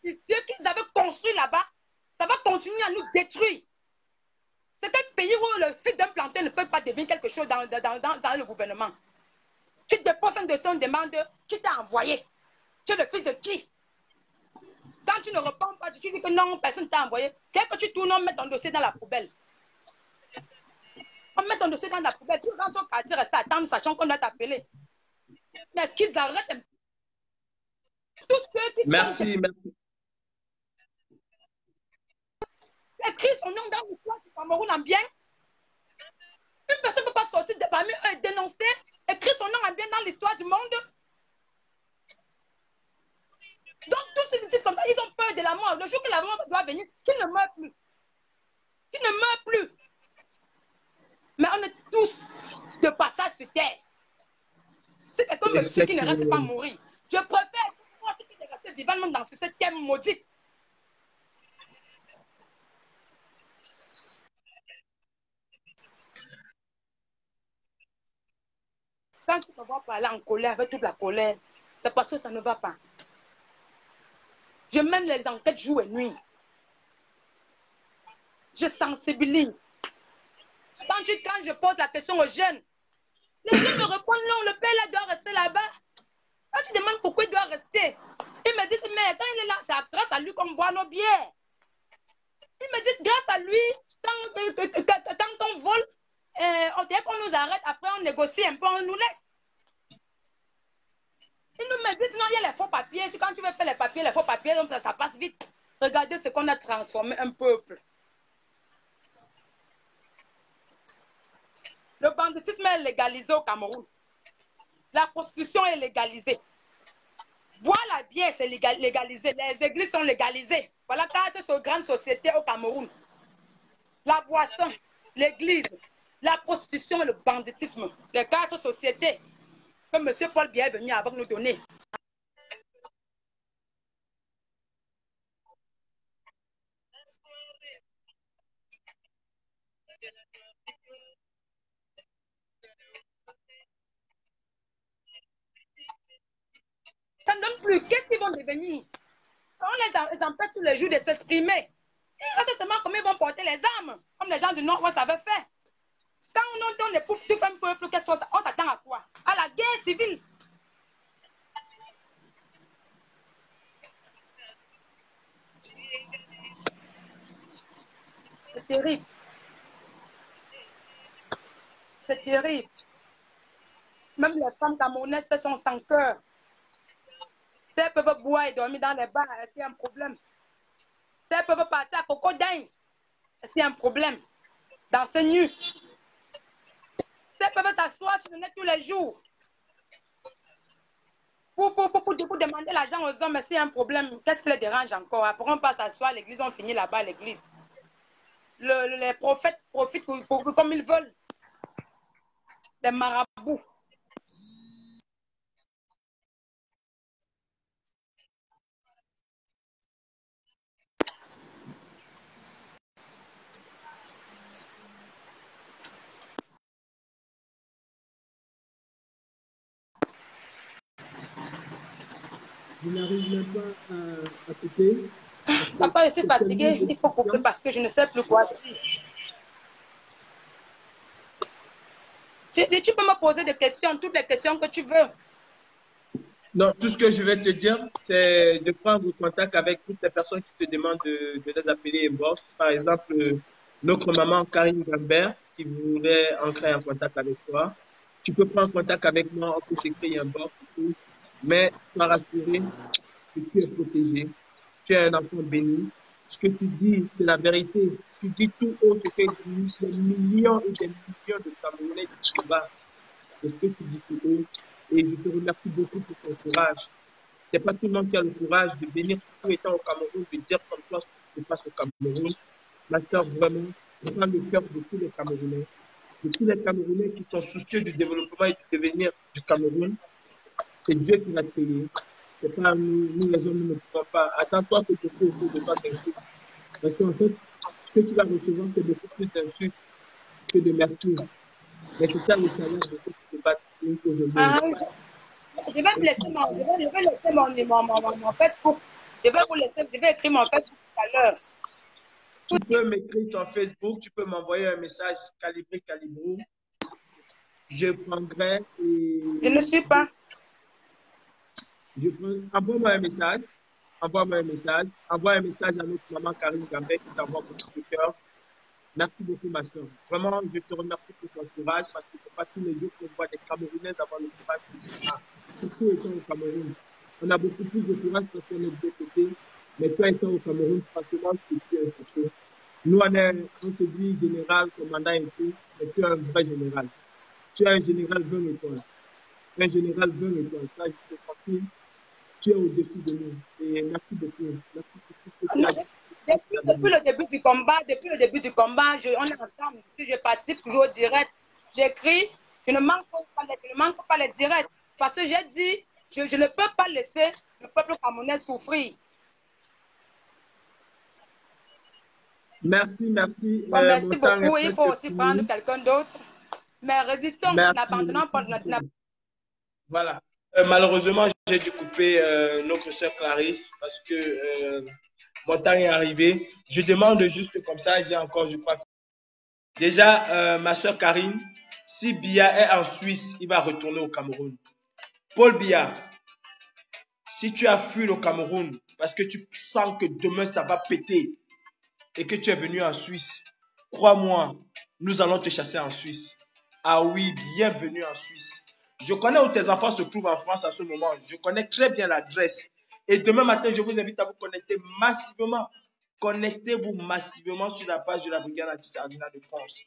Le cercle qu'ils avaient construit là-bas, ça va continuer à nous détruire. C'est quel pays où le fils d'un plantain ne peut pas devenir quelque chose dans le gouvernement? Tu déposes un dossier, on demande qui t'a envoyé. Tu es le fils de qui? Quand tu ne réponds pas, tu dis que non, personne ne t'a envoyé. Dès que tu tournes, on met ton dossier dans la poubelle. On met ton dossier dans la poubelle. Tu rentres au quartier, reste à attendre, sachant qu'on doit t'appeler. Mais qu'ils arrêtent. Tous ceux qui merci. Écris son nom dans l'histoire du Cameroun en bien. Une personne ne peut pas sortir de parmi eux et dénoncer. Écris son nom en bien dans l'histoire du monde. Donc, tous ceux qui disent comme ça, ils ont peur de la mort. Le jour que la mort doit venir, qu'ils ne meurent plus. Qu'ils ne meurent plus. Mais on est tous de passage sur terre. C'est quelqu'un me suit qui ne reste pas mourir. Je préfère être mort que de rester vivant même dans cette terre maudite. Quand tu me vois parler en colère, avec toute la colère, c'est parce que ça ne va pas. Je mène les enquêtes jour et nuit. Je sensibilise. Quand je pose la question aux jeunes, les jeunes me répondent non, le père là doit rester là-bas. Quand tu demandes pourquoi il doit rester, ils me disent, mais quand il est là, c'est grâce à lui qu'on boit nos bières. Ils me disent, grâce à lui, quand on vole, dès qu'on nous arrête, après on négocie un peu, on nous laisse. Ils nous me disent, non, il y a les faux papiers. Quand tu veux faire les papiers, ça passe vite. Regardez ce qu'on a transformé un peuple. Le banditisme est légalisé au Cameroun. La prostitution est légalisée. Boire la bière, c'est légalisé. Les églises sont légalisées. Voilà 4 grandes sociétés au Cameroun. La boisson, l'église, la prostitution et le banditisme. Les 4 sociétés que M. Paul Biya est venu avec nous donner. Ça ne donne plus. Qu'est-ce qu'ils vont devenir? On les empêche tous les jours de s'exprimer. Ils restent seulement comment ils vont porter les armes. Comme les gens du Nord savaient faire. Quand on épouffe tout un peuple, on s'attend à quoi? À la guerre civile. C'est terrible. C'est terrible. Même les femmes camerounaises sont sans cœur. Si elles peuvent boire et dormir dans les bars, est-ce qu'il y a un problème? Si elles peuvent partir à Coco Dance, est-ce qu'il y a un problème? danser nu. Ces peuvent s'asseoir sur le net tous les jours. Pour demander l'argent aux hommes, s'il y a un problème, qu'est-ce qui les dérange encore? Après, on passe s'asseoir à l'église, on finit là-bas à l'église. Les prophètes profitent comme ils veulent. Les marabouts. Je n'arrive même pas à couper. Papa, je suis fatiguée. Il faut couper parce que je ne sais plus quoi dire. Tu peux me poser des questions, toutes les questions que tu veux. Non, tout ce que je vais te dire, c'est de prendre contact avec toutes les personnes qui te demandent de les appeler inbox. Par exemple, notre maman Karine Gambert qui voudrait entrer en contact avec toi. Tu peux prendre contact avec moi, on peut t'écrire inbox et tout. Mais sois rassuré que tu es protégé. Tu es un enfant béni. Ce que tu dis, c'est la vérité. Tu dis tout haut ce que des millions et des millions de Camerounais disent bas. C'est ce que tu dis tout haut. Et je te remercie beaucoup pour ton courage. C'est pas tout le monde qui a le courage de venir, tout étant au Cameroun, de dire comme toi ce qui se passe au Cameroun. Ma soeur, vraiment, prends le cœur de tous les Camerounais, de tous les Camerounais qui sont soucieux du développement et du devenir du Cameroun. C'est Dieu qui va te payer. C'est pas nous les hommes, nous ne pouvons pas. Attends-toi que beaucoup autour de toi t'insultent. Parce qu'en fait, ce que tu vas recevoir, c'est beaucoup plus d'insultes que de merci. Mais c'est ça le salaire de ceux qui se battent aujourd'hui. Je vais laisser mon Facebook. Je vais écrire mon Facebook tout à l'heure. Tu peux m'écrire ton Facebook, tu peux m'envoyer un message calibré, calibrou. Je prendrai et... Je ne suis pas. Envoie-moi un message. Envoie-moi un message. Envoie un message à notre maman Karine Gambet qui t'envoie beaucoup de cœur. Merci beaucoup, ma soeur. Vraiment, je te remercie pour ton courage parce que c'est pas tous les jours qu'on voit des Camerounais avoir le courage que tu as. Surtout étant au Cameroun. On a beaucoup plus de courage parce qu'on est de deux côtés. Mais toi étant au Cameroun, franchement, c'est un chapeau. Nous, on se dit général, commandant et tout, mais tu es un vrai général. Tu es un général 20 étoiles. Un général 20 étoiles. Ça, je te confirme. Tu es au-dessus de nous. Et merci beaucoup. Merci pour tout ce que tu as dit. Depuis le début du combat, on est ensemble. Si je participe toujours au direct, j'écris, je ne manque pas les directs. Parce que j'ai dit, je ne peux pas laisser le peuple camerounais souffrir. Merci. Bon, merci beaucoup. Il faut aussi prendre quelqu'un d'autre. Mais résistons, n'abandonnons pas. Voilà. Malheureusement, j'ai dû couper notre soeur Clarisse parce que mon temps est arrivé. Je demande juste comme ça, j'ai encore, je crois. Déjà, ma soeur Karine, si Biya est en Suisse, il va retourner au Cameroun. Paul Biya, si tu as fui le Cameroun parce que tu sens que demain ça va péter et que tu es venu en Suisse, crois-moi, nous allons te chasser en Suisse. Ah oui, bienvenue en Suisse. Je connais où tes enfants se trouvent en France à ce moment. Je connais très bien l'adresse. Et demain matin, je vous invite à vous connecter massivement. Connectez-vous massivement sur la page de la Brigade Anti-Sardinat de France.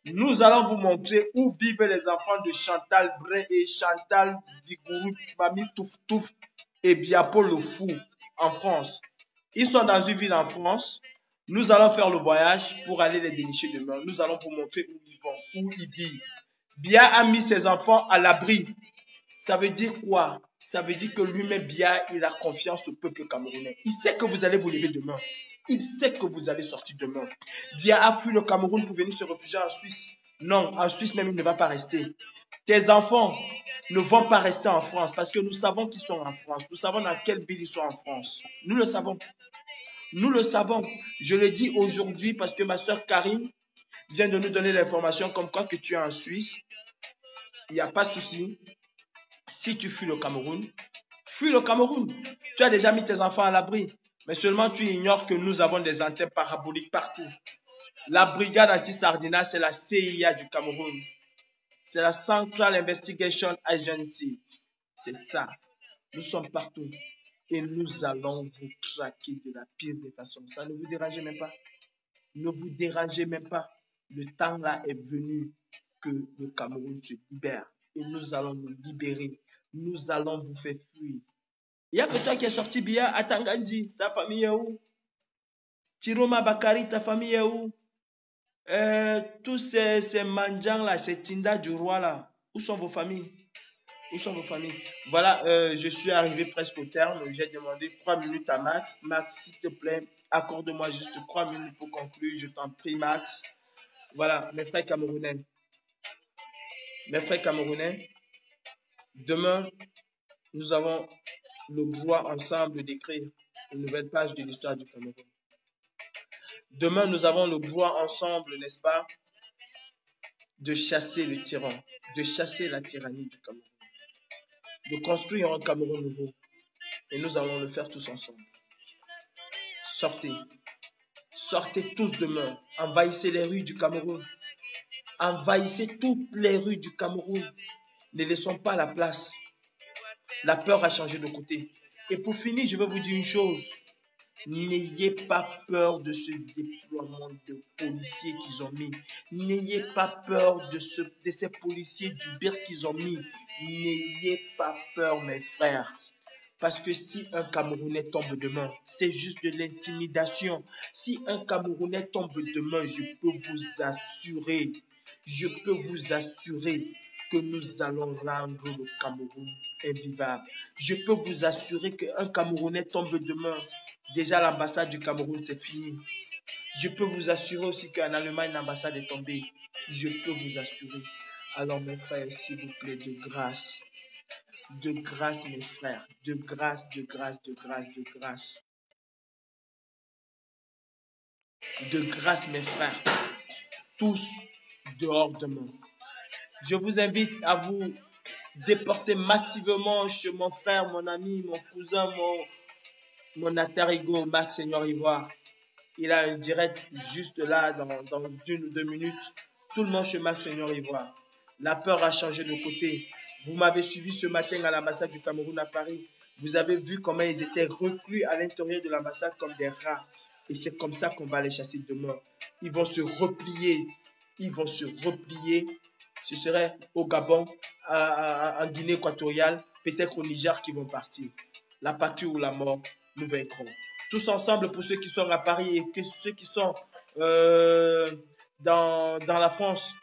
Nous allons vous montrer où vivent les enfants de Chantal Bray et Chantal Digourou, Mami Touf Touf et Biapo le Fou en France. Ils sont dans une ville en France. Nous allons faire le voyage pour aller les dénicher demain. Nous allons vous montrer où ils vont, où ils vivent. Biya a mis ses enfants à l'abri. Ça veut dire quoi? Ça veut dire que lui-même, Biya, il a confiance au peuple camerounais. Il sait que vous allez vous lever demain. Il sait que vous allez sortir demain. Biya a fui le Cameroun pour venir se réfugier en Suisse. Non, en Suisse même, il ne va pas rester. Tes enfants ne vont pas rester en France parce que nous savons qu'ils sont en France. Nous savons dans quelle ville ils sont en France. Nous le savons. Nous le savons. Je le dis aujourd'hui parce que ma soeur Karine vient de nous donner l'information comme quoi que tu es en Suisse. Il n'y a pas de souci. Si tu fuis le Cameroun, fuis le Cameroun. Tu as déjà mis tes enfants à l'abri. Mais seulement tu ignores que nous avons des antennes paraboliques partout. La brigade anti-Sardinat, c'est la CIA du Cameroun. C'est la Central Investigation Agency. C'est ça. Nous sommes partout. Et nous allons vous traquer de la pire des façons. Ça ne vous dérange même pas. Ne vous dérangez même pas. Le temps là est venu que le Cameroun se libère. Et nous allons nous libérer. Nous allons vous faire fuir. Il n'y a que toi qui es sorti bien à Tangandi. Ta famille est où? Tiroma Bakari, ta famille est où? Tous ces manjans là, ces tindas du roi là, où sont vos familles? Où sont vos familles? Voilà, je suis arrivé presque au terme. J'ai demandé 3 minutes à Max. Max, s'il te plaît, accorde-moi juste 3 minutes pour conclure. Je t'en prie, Max. Voilà, mes frères camerounais. Mes frères camerounais, demain, nous avons le droit ensemble d'écrire une nouvelle page de l'histoire du Cameroun. Demain, nous avons le droit ensemble, n'est-ce pas, de chasser le tyran, de chasser la tyrannie du Cameroun, de construire un Cameroun nouveau. Et nous allons le faire tous ensemble. Sortez. Sortez tous demain. Envahissez les rues du Cameroun. Envahissez toutes les rues du Cameroun. Ne laissons pas la place. La peur a changé de côté. Et pour finir, je vais vous dire une chose. N'ayez pas peur de ce déploiement de policiers qu'ils ont mis. N'ayez pas peur de ces policiers du BIR qu'ils ont mis. N'ayez pas peur, mes frères. Parce que si un Camerounais tombe demain, c'est juste de l'intimidation. Si un Camerounais tombe demain, je peux vous assurer que nous allons rendre le Cameroun invivable. Je peux vous assurer qu'un Camerounais tombe demain. Déjà, l'ambassade du Cameroun, c'est fini. Je peux vous assurer aussi qu'en Allemagne, l'ambassade est tombée. Je peux vous assurer. Alors, mes frères, s'il vous plaît, de grâce. De grâce, mes frères. De grâce, de grâce, de grâce, de grâce. De grâce, mes frères. Tous dehors demain. Je vous invite à vous déporter massivement chez mon frère, mon ami, mon cousin, mon atarigo, Max Seigneur Ivoire. Il a un direct juste là, dans 1 ou 2 minutes. Tout le monde chez Max Seigneur Ivoire. La peur a changé de côté. Vous m'avez suivi ce matin à l'ambassade du Cameroun à Paris. Vous avez vu comment ils étaient reclus à l'intérieur de l'ambassade comme des rats. Et c'est comme ça qu'on va les chasser demain. Ils vont se replier. Ils vont se replier. Ce serait au Gabon, en Guinée équatoriale, peut-être au Niger qui vont partir. La patrie ou la mort, nous vaincrons. Tous ensemble pour ceux qui sont à Paris et ceux qui sont dans la France.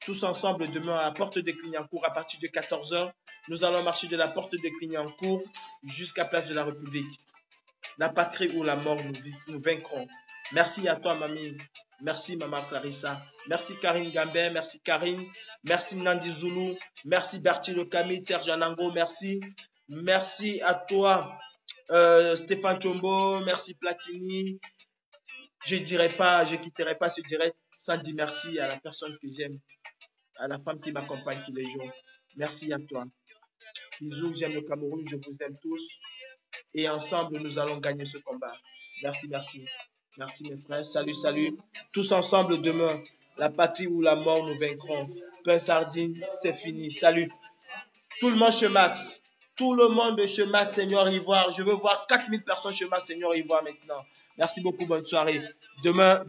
Tous ensemble demain à la porte de Clignancourt à partir de 14 h. Nous allons marcher de la porte de Clignancourt jusqu'à Place de la République. La patrie ou la mort, nous vaincrons. Merci à toi, mamie. Merci, maman Clarissa. Merci, Karine Gambin. Merci, Karine. Merci, Nandi Zulu. Merci, Bertie Le Camille, Serge Anango. Merci. Merci à toi, Stéphane Chombo. Merci, Platini. Je ne quitterai pas ce direct sans dire merci à la personne que j'aime, à la femme qui m'accompagne tous les jours. Merci à toi. Bisous, j'aime le Cameroun, je vous aime tous. Et ensemble, nous allons gagner ce combat. Merci, merci. Merci mes frères. Salut, salut. Tous ensemble demain. La patrie ou la mort, nous vaincrons. Pain sardine, c'est fini. Salut. Tout le monde chez Max. Tout le monde chez Max, Seigneur Ivoire. Je veux voir 4000 personnes chez Max, Seigneur Ivoire maintenant. Merci beaucoup, bonne soirée. Demain,